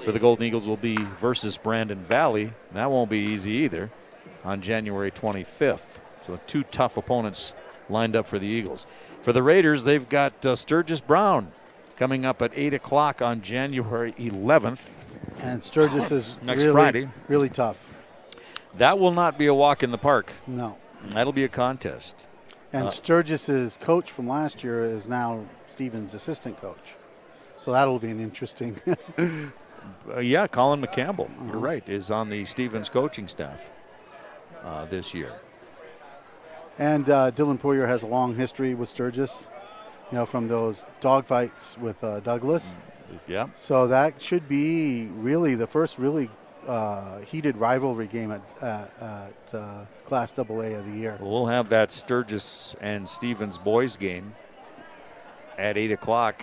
for the Golden Eagles will be versus Brandon Valley. And that won't be easy either on January 25th. So 2 tough opponents lined up for the Eagles. For the Raiders, they've got Sturgis Brown coming up at 8 o'clock on January 11th. And Sturgis is next Friday. Really tough. That will not be a walk in the park. No. That'll be a contest. And Sturgis's coach from last year is now Stevens' assistant coach. So that'll be an interesting. Yeah, Colin McCampbell, you're right, is on the Stevens coaching staff this year. And Dylan Poirier has a long history with Sturgis, from those dogfights with Douglas. Yeah. So that should be really the first really heated rivalry game at Class AA of the year. We'll have that Sturgis and Stevens boys game at 8 o'clock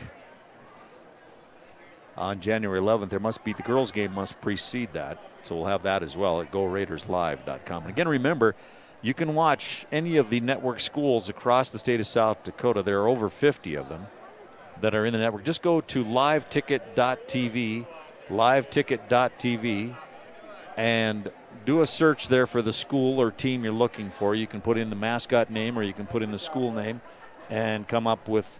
on January 11th. The girls game must precede that. So we'll have that as well at GoRaidersLive.com. And again, remember, you can watch any of the network schools across the state of South Dakota. There are over 50 of them that are in the network. Just go to liveticket.tv, and do a search there for the school or team you're looking for. You can put in the mascot name or you can put in the school name and come up with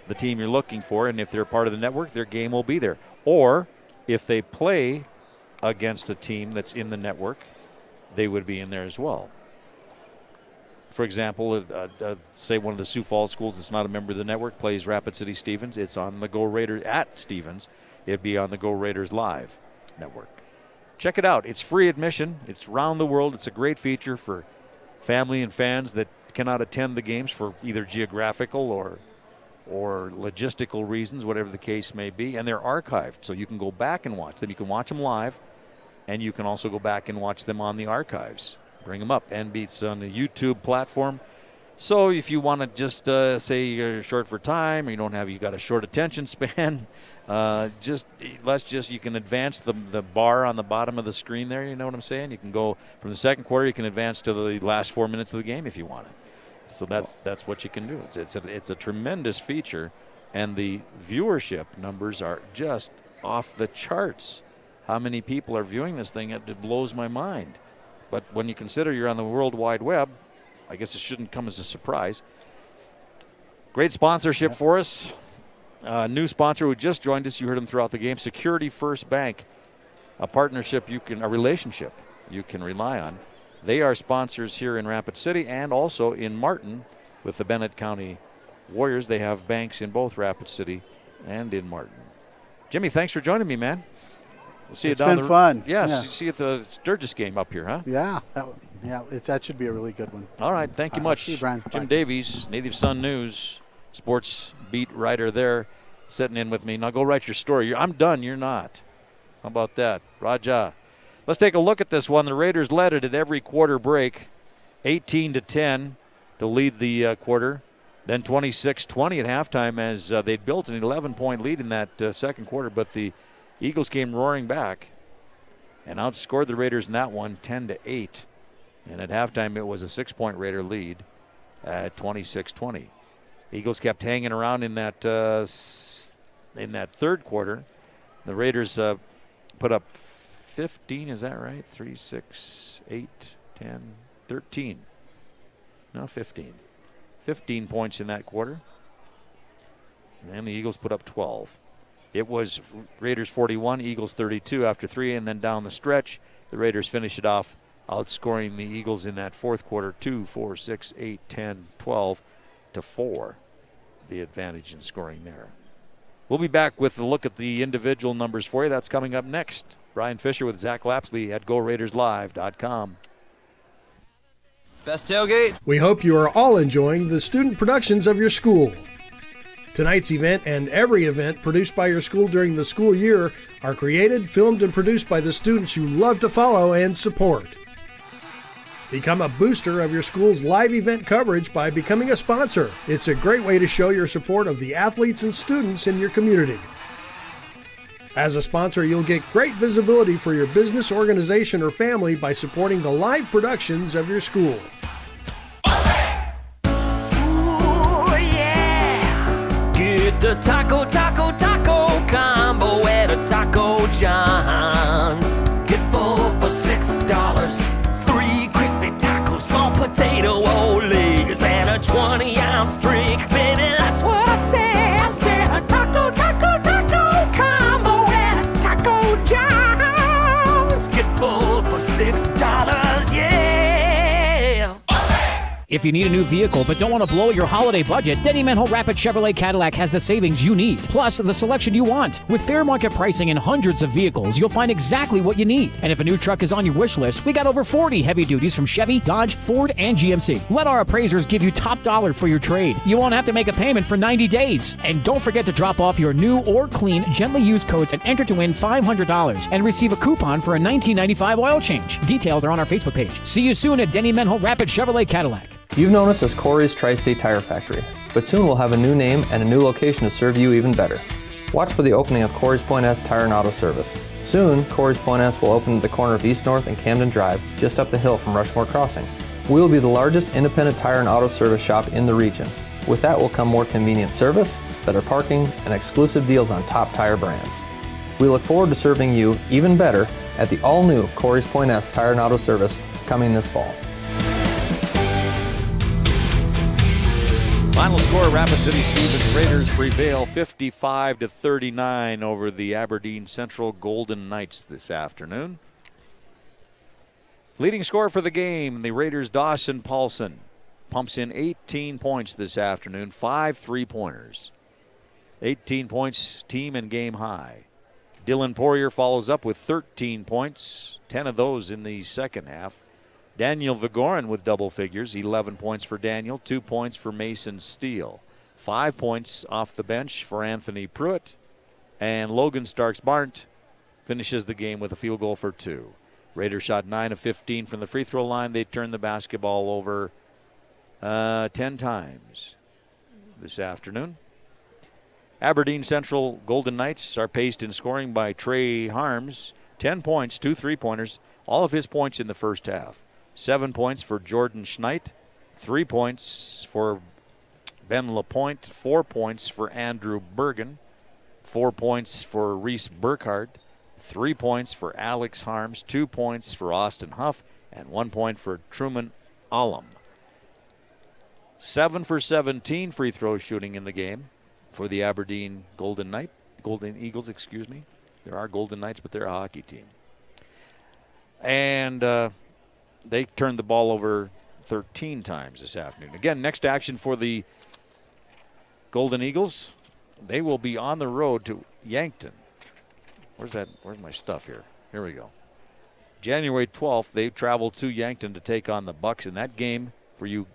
the team you're looking for. And if they're part of the network, their game will be there. Or if they play against a team that's in the network, they would be in there as well. For example, say one of the Sioux Falls schools that's not a member of the network plays Rapid City Stevens. It's on the Go Raiders at Stevens. It'd be on the Go Raiders Live network. Check it out. It's free admission. It's around the world. It's a great feature for family and fans that cannot attend the games for either geographical or logistical reasons, whatever the case may be. And they're archived, so you can go back and watch them. You can watch them live, and you can also go back and watch them on the archives. Bring them up. NBeat's on the YouTube platform. So if you want to just say you're short for time, or you got a short attention span, you can advance the bar on the bottom of the screen there. You know what I'm saying? You can go from the second quarter. You can advance to the last 4 minutes of the game if you want it. So that's what you can do. It's a tremendous feature, and the viewership numbers are just off the charts. How many people are viewing this thing? It blows my mind. But when you consider you're on the World Wide Web, I guess it shouldn't come as a surprise. Great sponsorship for us. New sponsor who just joined us. You heard him throughout the game. Security First Bank, a relationship you can rely on. They are sponsors here in Rapid City and also in Martin with the Bennett County Warriors. They have banks in both Rapid City and in Martin. Jimmy, thanks for joining me, man. We'll see you down the road. It's been fun. Yes, see you at the Sturgis game up here, huh? Yeah, that should be a really good one. All right, thank you much. See you, Brian. Jim Bye. Davies, Native Sun News, sports beat writer there, sitting in with me. Now go write your story. I'm done, you're not. How about that? Raja. Let's take a look at this one. The Raiders led it at every quarter break, 18-10 to lead the quarter. Then 26-20 at halftime as they'd built an 11-point lead in that second quarter, but the Eagles came roaring back and outscored the Raiders in that one 10-8. And at halftime, it was a 6-point Raider lead at 26-20. Eagles kept hanging around in that third quarter. The Raiders put up 15, is that right? 3, 6, 8, 10, 13. No, 15. 15 points in that quarter. And the Eagles put up 12. It was Raiders 41, Eagles 32 after 3, and then down the stretch, the Raiders finish it off, outscoring the Eagles in that fourth quarter 2, 4, 6, 8, 10, 12 to 4. The advantage in scoring there. We'll be back with a look at the individual numbers for you. That's coming up next. Brian Fisher with Zach Lapsley at GoRaidersLive.com. Best tailgate? We hope you are all enjoying the student productions of your school. Tonight's event and every event produced by your school during the school year are created, filmed, and produced by the students you love to follow and support. Become a booster of your school's live event coverage by becoming a sponsor. It's a great way to show your support of the athletes and students in your community. As a sponsor, you'll get great visibility for your business, organization, or family by supporting the live productions of your school. Get the taco combo at a Taco John's. Get full for $6. 3 crispy tacos, small potato olives, and a 20-ounce drink. Baby, that's what I said. I said a taco combo at a Taco John's. Get full for $6, yeah. If you need a new vehicle but don't want to blow your holiday budget, Denny Manhole Rapid Chevrolet Cadillac has the savings you need, plus the selection you want. With fair market pricing and hundreds of vehicles, you'll find exactly what you need. And if a new truck is on your wish list, we got over 40 heavy duties from Chevy, Dodge, Ford, and GMC. Let our appraisers give you top dollar for your trade. You won't have to make a payment for 90 days. And don't forget to drop off your new or clean, gently used coats and enter to win $500 and receive a coupon for a $19.95 oil change. Details are on our Facebook page. See you soon at Denny Manhole Rapid Chevrolet Cadillac. You've known us as Corey's Tri-State Tire Factory, but soon we'll have a new name and a new location to serve you even better. Watch for the opening of Corey's Point S Tire and Auto Service. Soon, Corey's Point S will open at the corner of East North and Camden Drive, just up the hill from Rushmore Crossing. We will be the largest independent tire and auto service shop in the region. With that will come more convenient service, better parking, and exclusive deals on top tire brands. We look forward to serving you even better at the all-new Corey's Point S Tire and Auto Service coming this fall. Final score, Rapid City Stevens Raiders prevail 55-39 over the Aberdeen Central Golden Knights this afternoon. Leading scorer for the game, the Raiders' Dawson Paulson pumps in 18 points this afternoon, 5 3-pointers. 18 points, team and game high. Dylan Poirier follows up with 13 points, 10 of those in the second half. Daniel Vigorin with double figures, 11 points for Daniel, 2 points for Mason Steele. 5 points off the bench for Anthony Pruitt. And Logan Starks-Barnt finishes the game with a field goal for 2. Raiders shot 9 of 15 from the free throw line. They turned the basketball over 10 times this afternoon. Aberdeen Central Golden Knights are paced in scoring by Trey Harms. 10 points, 2 3-pointers, all of his points in the first half. 7 points for Jordan Schneidt, 3 points for Ben Lapointe, 4 points for Andrew Bergen, 4 points for Reese Burkhardt, 3 points for Alex Harms, 2 points for Austin Huff, and 1 point for Truman Alum. 7 for 17 free throw shooting in the game for the Aberdeen Golden Eagles, excuse me. There are Golden Knights, but they're a hockey team. And they turned the ball over 13 times this afternoon. Again, next action for the Golden Eagles. They will be on the road to Yankton. Where's my stuff here? Here we go. January 12th, they travel to Yankton to take on the Bucks. In that game, for you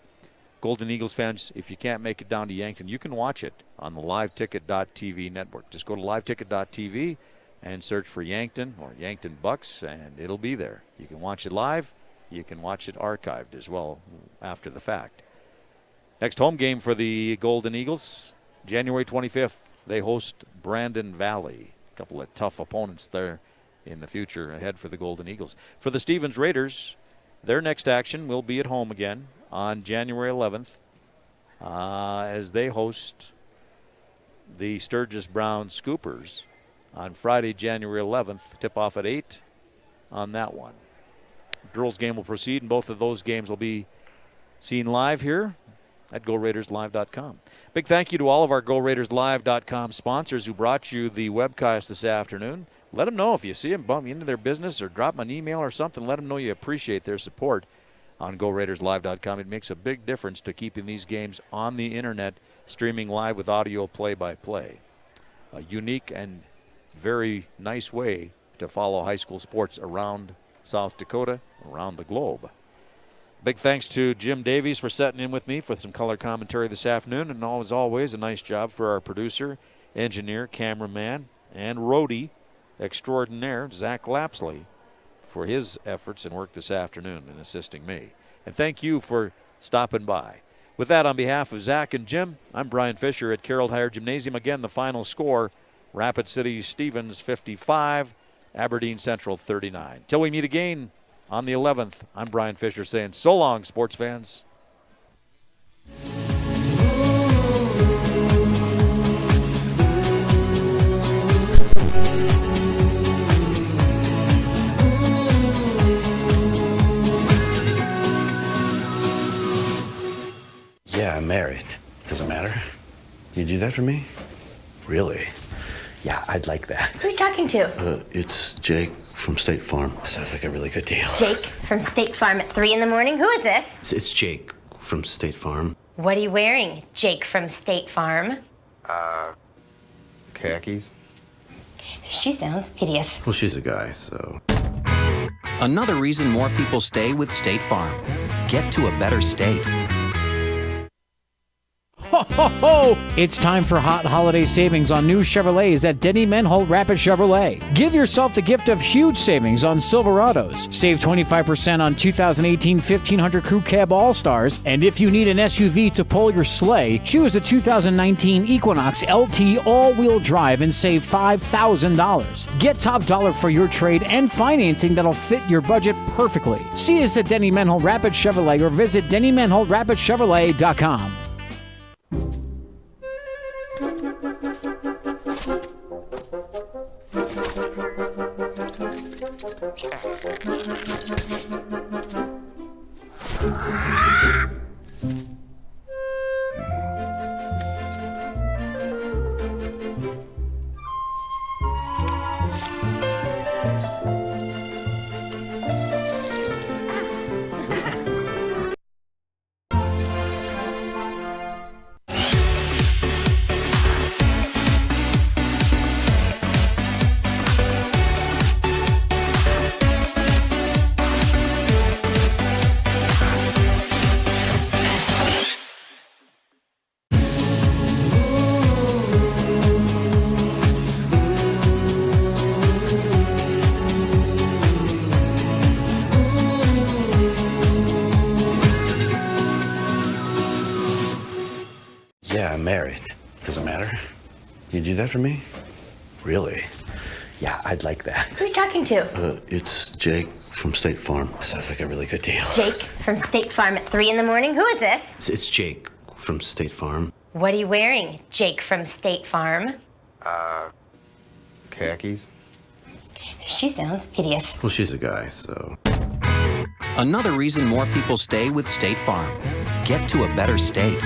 Golden Eagles fans, if you can't make it down to Yankton, you can watch it on the liveticket.tv network. Just go to liveticket.tv and search for Yankton or Yankton Bucks, and it'll be there. You can watch it live. You can watch it archived as well after the fact. Next home game for the Golden Eagles, January 25th, they host Brandon Valley. A couple of tough opponents there in the future ahead for the Golden Eagles. For the Stevens Raiders, their next action will be at home again on January 11th as they host the Sturgis Brown Scoopers on Friday, January 11th. Tip-off at 8 on that one. Girls game will proceed, and both of those games will be seen live here at GoRaidersLive.com. Big thank you to all of our GoRaidersLive.com sponsors who brought you the webcast this afternoon. Let them know if you see them, bump into their business or drop them an email or something. Let them know you appreciate their support on GoRaidersLive.com. It makes a big difference to keeping these games on the internet, streaming live with audio play-by-play. A unique and very nice way to follow high school sports around South Dakota, around the globe. Big thanks to Jim Davies for setting in with me for some color commentary this afternoon, and as always, a nice job for our producer, engineer, cameraman, and roadie extraordinaire, Zach Lapsley, for his efforts and work this afternoon in assisting me. And thank you for stopping by. With that, on behalf of Zach and Jim, I'm Brian Fisher at Carroll Hire Gymnasium. Again, the final score, Rapid City Stevens 55, Aberdeen Central 39. Till we meet again on the 11th, I'm Brian Fisher saying so long, sports fans. Yeah, I'm married. Does it matter? You do that for me? Really? Yeah, I'd like that. Who are you talking to? It's Jake from State Farm. Sounds like a really good deal. Jake from State Farm at 3 in the morning? Who is this? It's Jake from State Farm. What are you wearing, Jake from State Farm? Khakis. She sounds hideous. Well, she's a guy, so. Another reason more people stay with State Farm. Get to a better state. Ho, ho, ho! It's time for hot holiday savings on new Chevrolets at Denny Menholt Rapid Chevrolet. Give yourself the gift of huge savings on Silverados. Save 25% on 2018 1500 Crew Cab All-Stars. And if you need an SUV to pull your sleigh, choose a 2019 Equinox LT all-wheel drive and save $5,000. Get top dollar for your trade and financing that'll fit your budget perfectly. See us at Denny Menholt Rapid Chevrolet or visit DennyMenholtRapidChevrolet.com. Yeah, I'm married. Does it matter? You do that for me? Really? Yeah, I'd like that. Who are you talking to? It's Jake from State Farm. Sounds like a really good deal. Jake from State Farm at 3 in the morning? Who is this? It's Jake from State Farm. What are you wearing, Jake from State Farm? Khakis. She sounds hideous. Well, she's a guy, so. Another reason more people stay with State Farm. Get to a better state.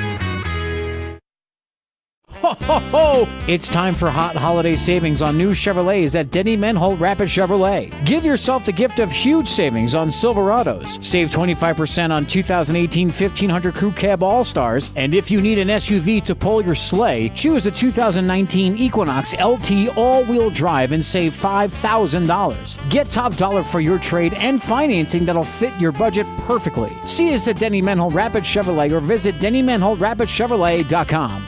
Ho, ho, ho! It's time for hot holiday savings on new Chevrolets at Denny Menholt Rapid Chevrolet. Give yourself the gift of huge savings on Silverados. Save 25% on 2018 1500 Crew Cab All-Stars. And if you need an SUV to pull your sleigh, choose the 2019 Equinox LT all-wheel drive and save $5,000. Get top dollar for your trade and financing that'll fit your budget perfectly. See us at Denny Menholt Rapid Chevrolet or visit DennyMenholtRapidChevrolet.com.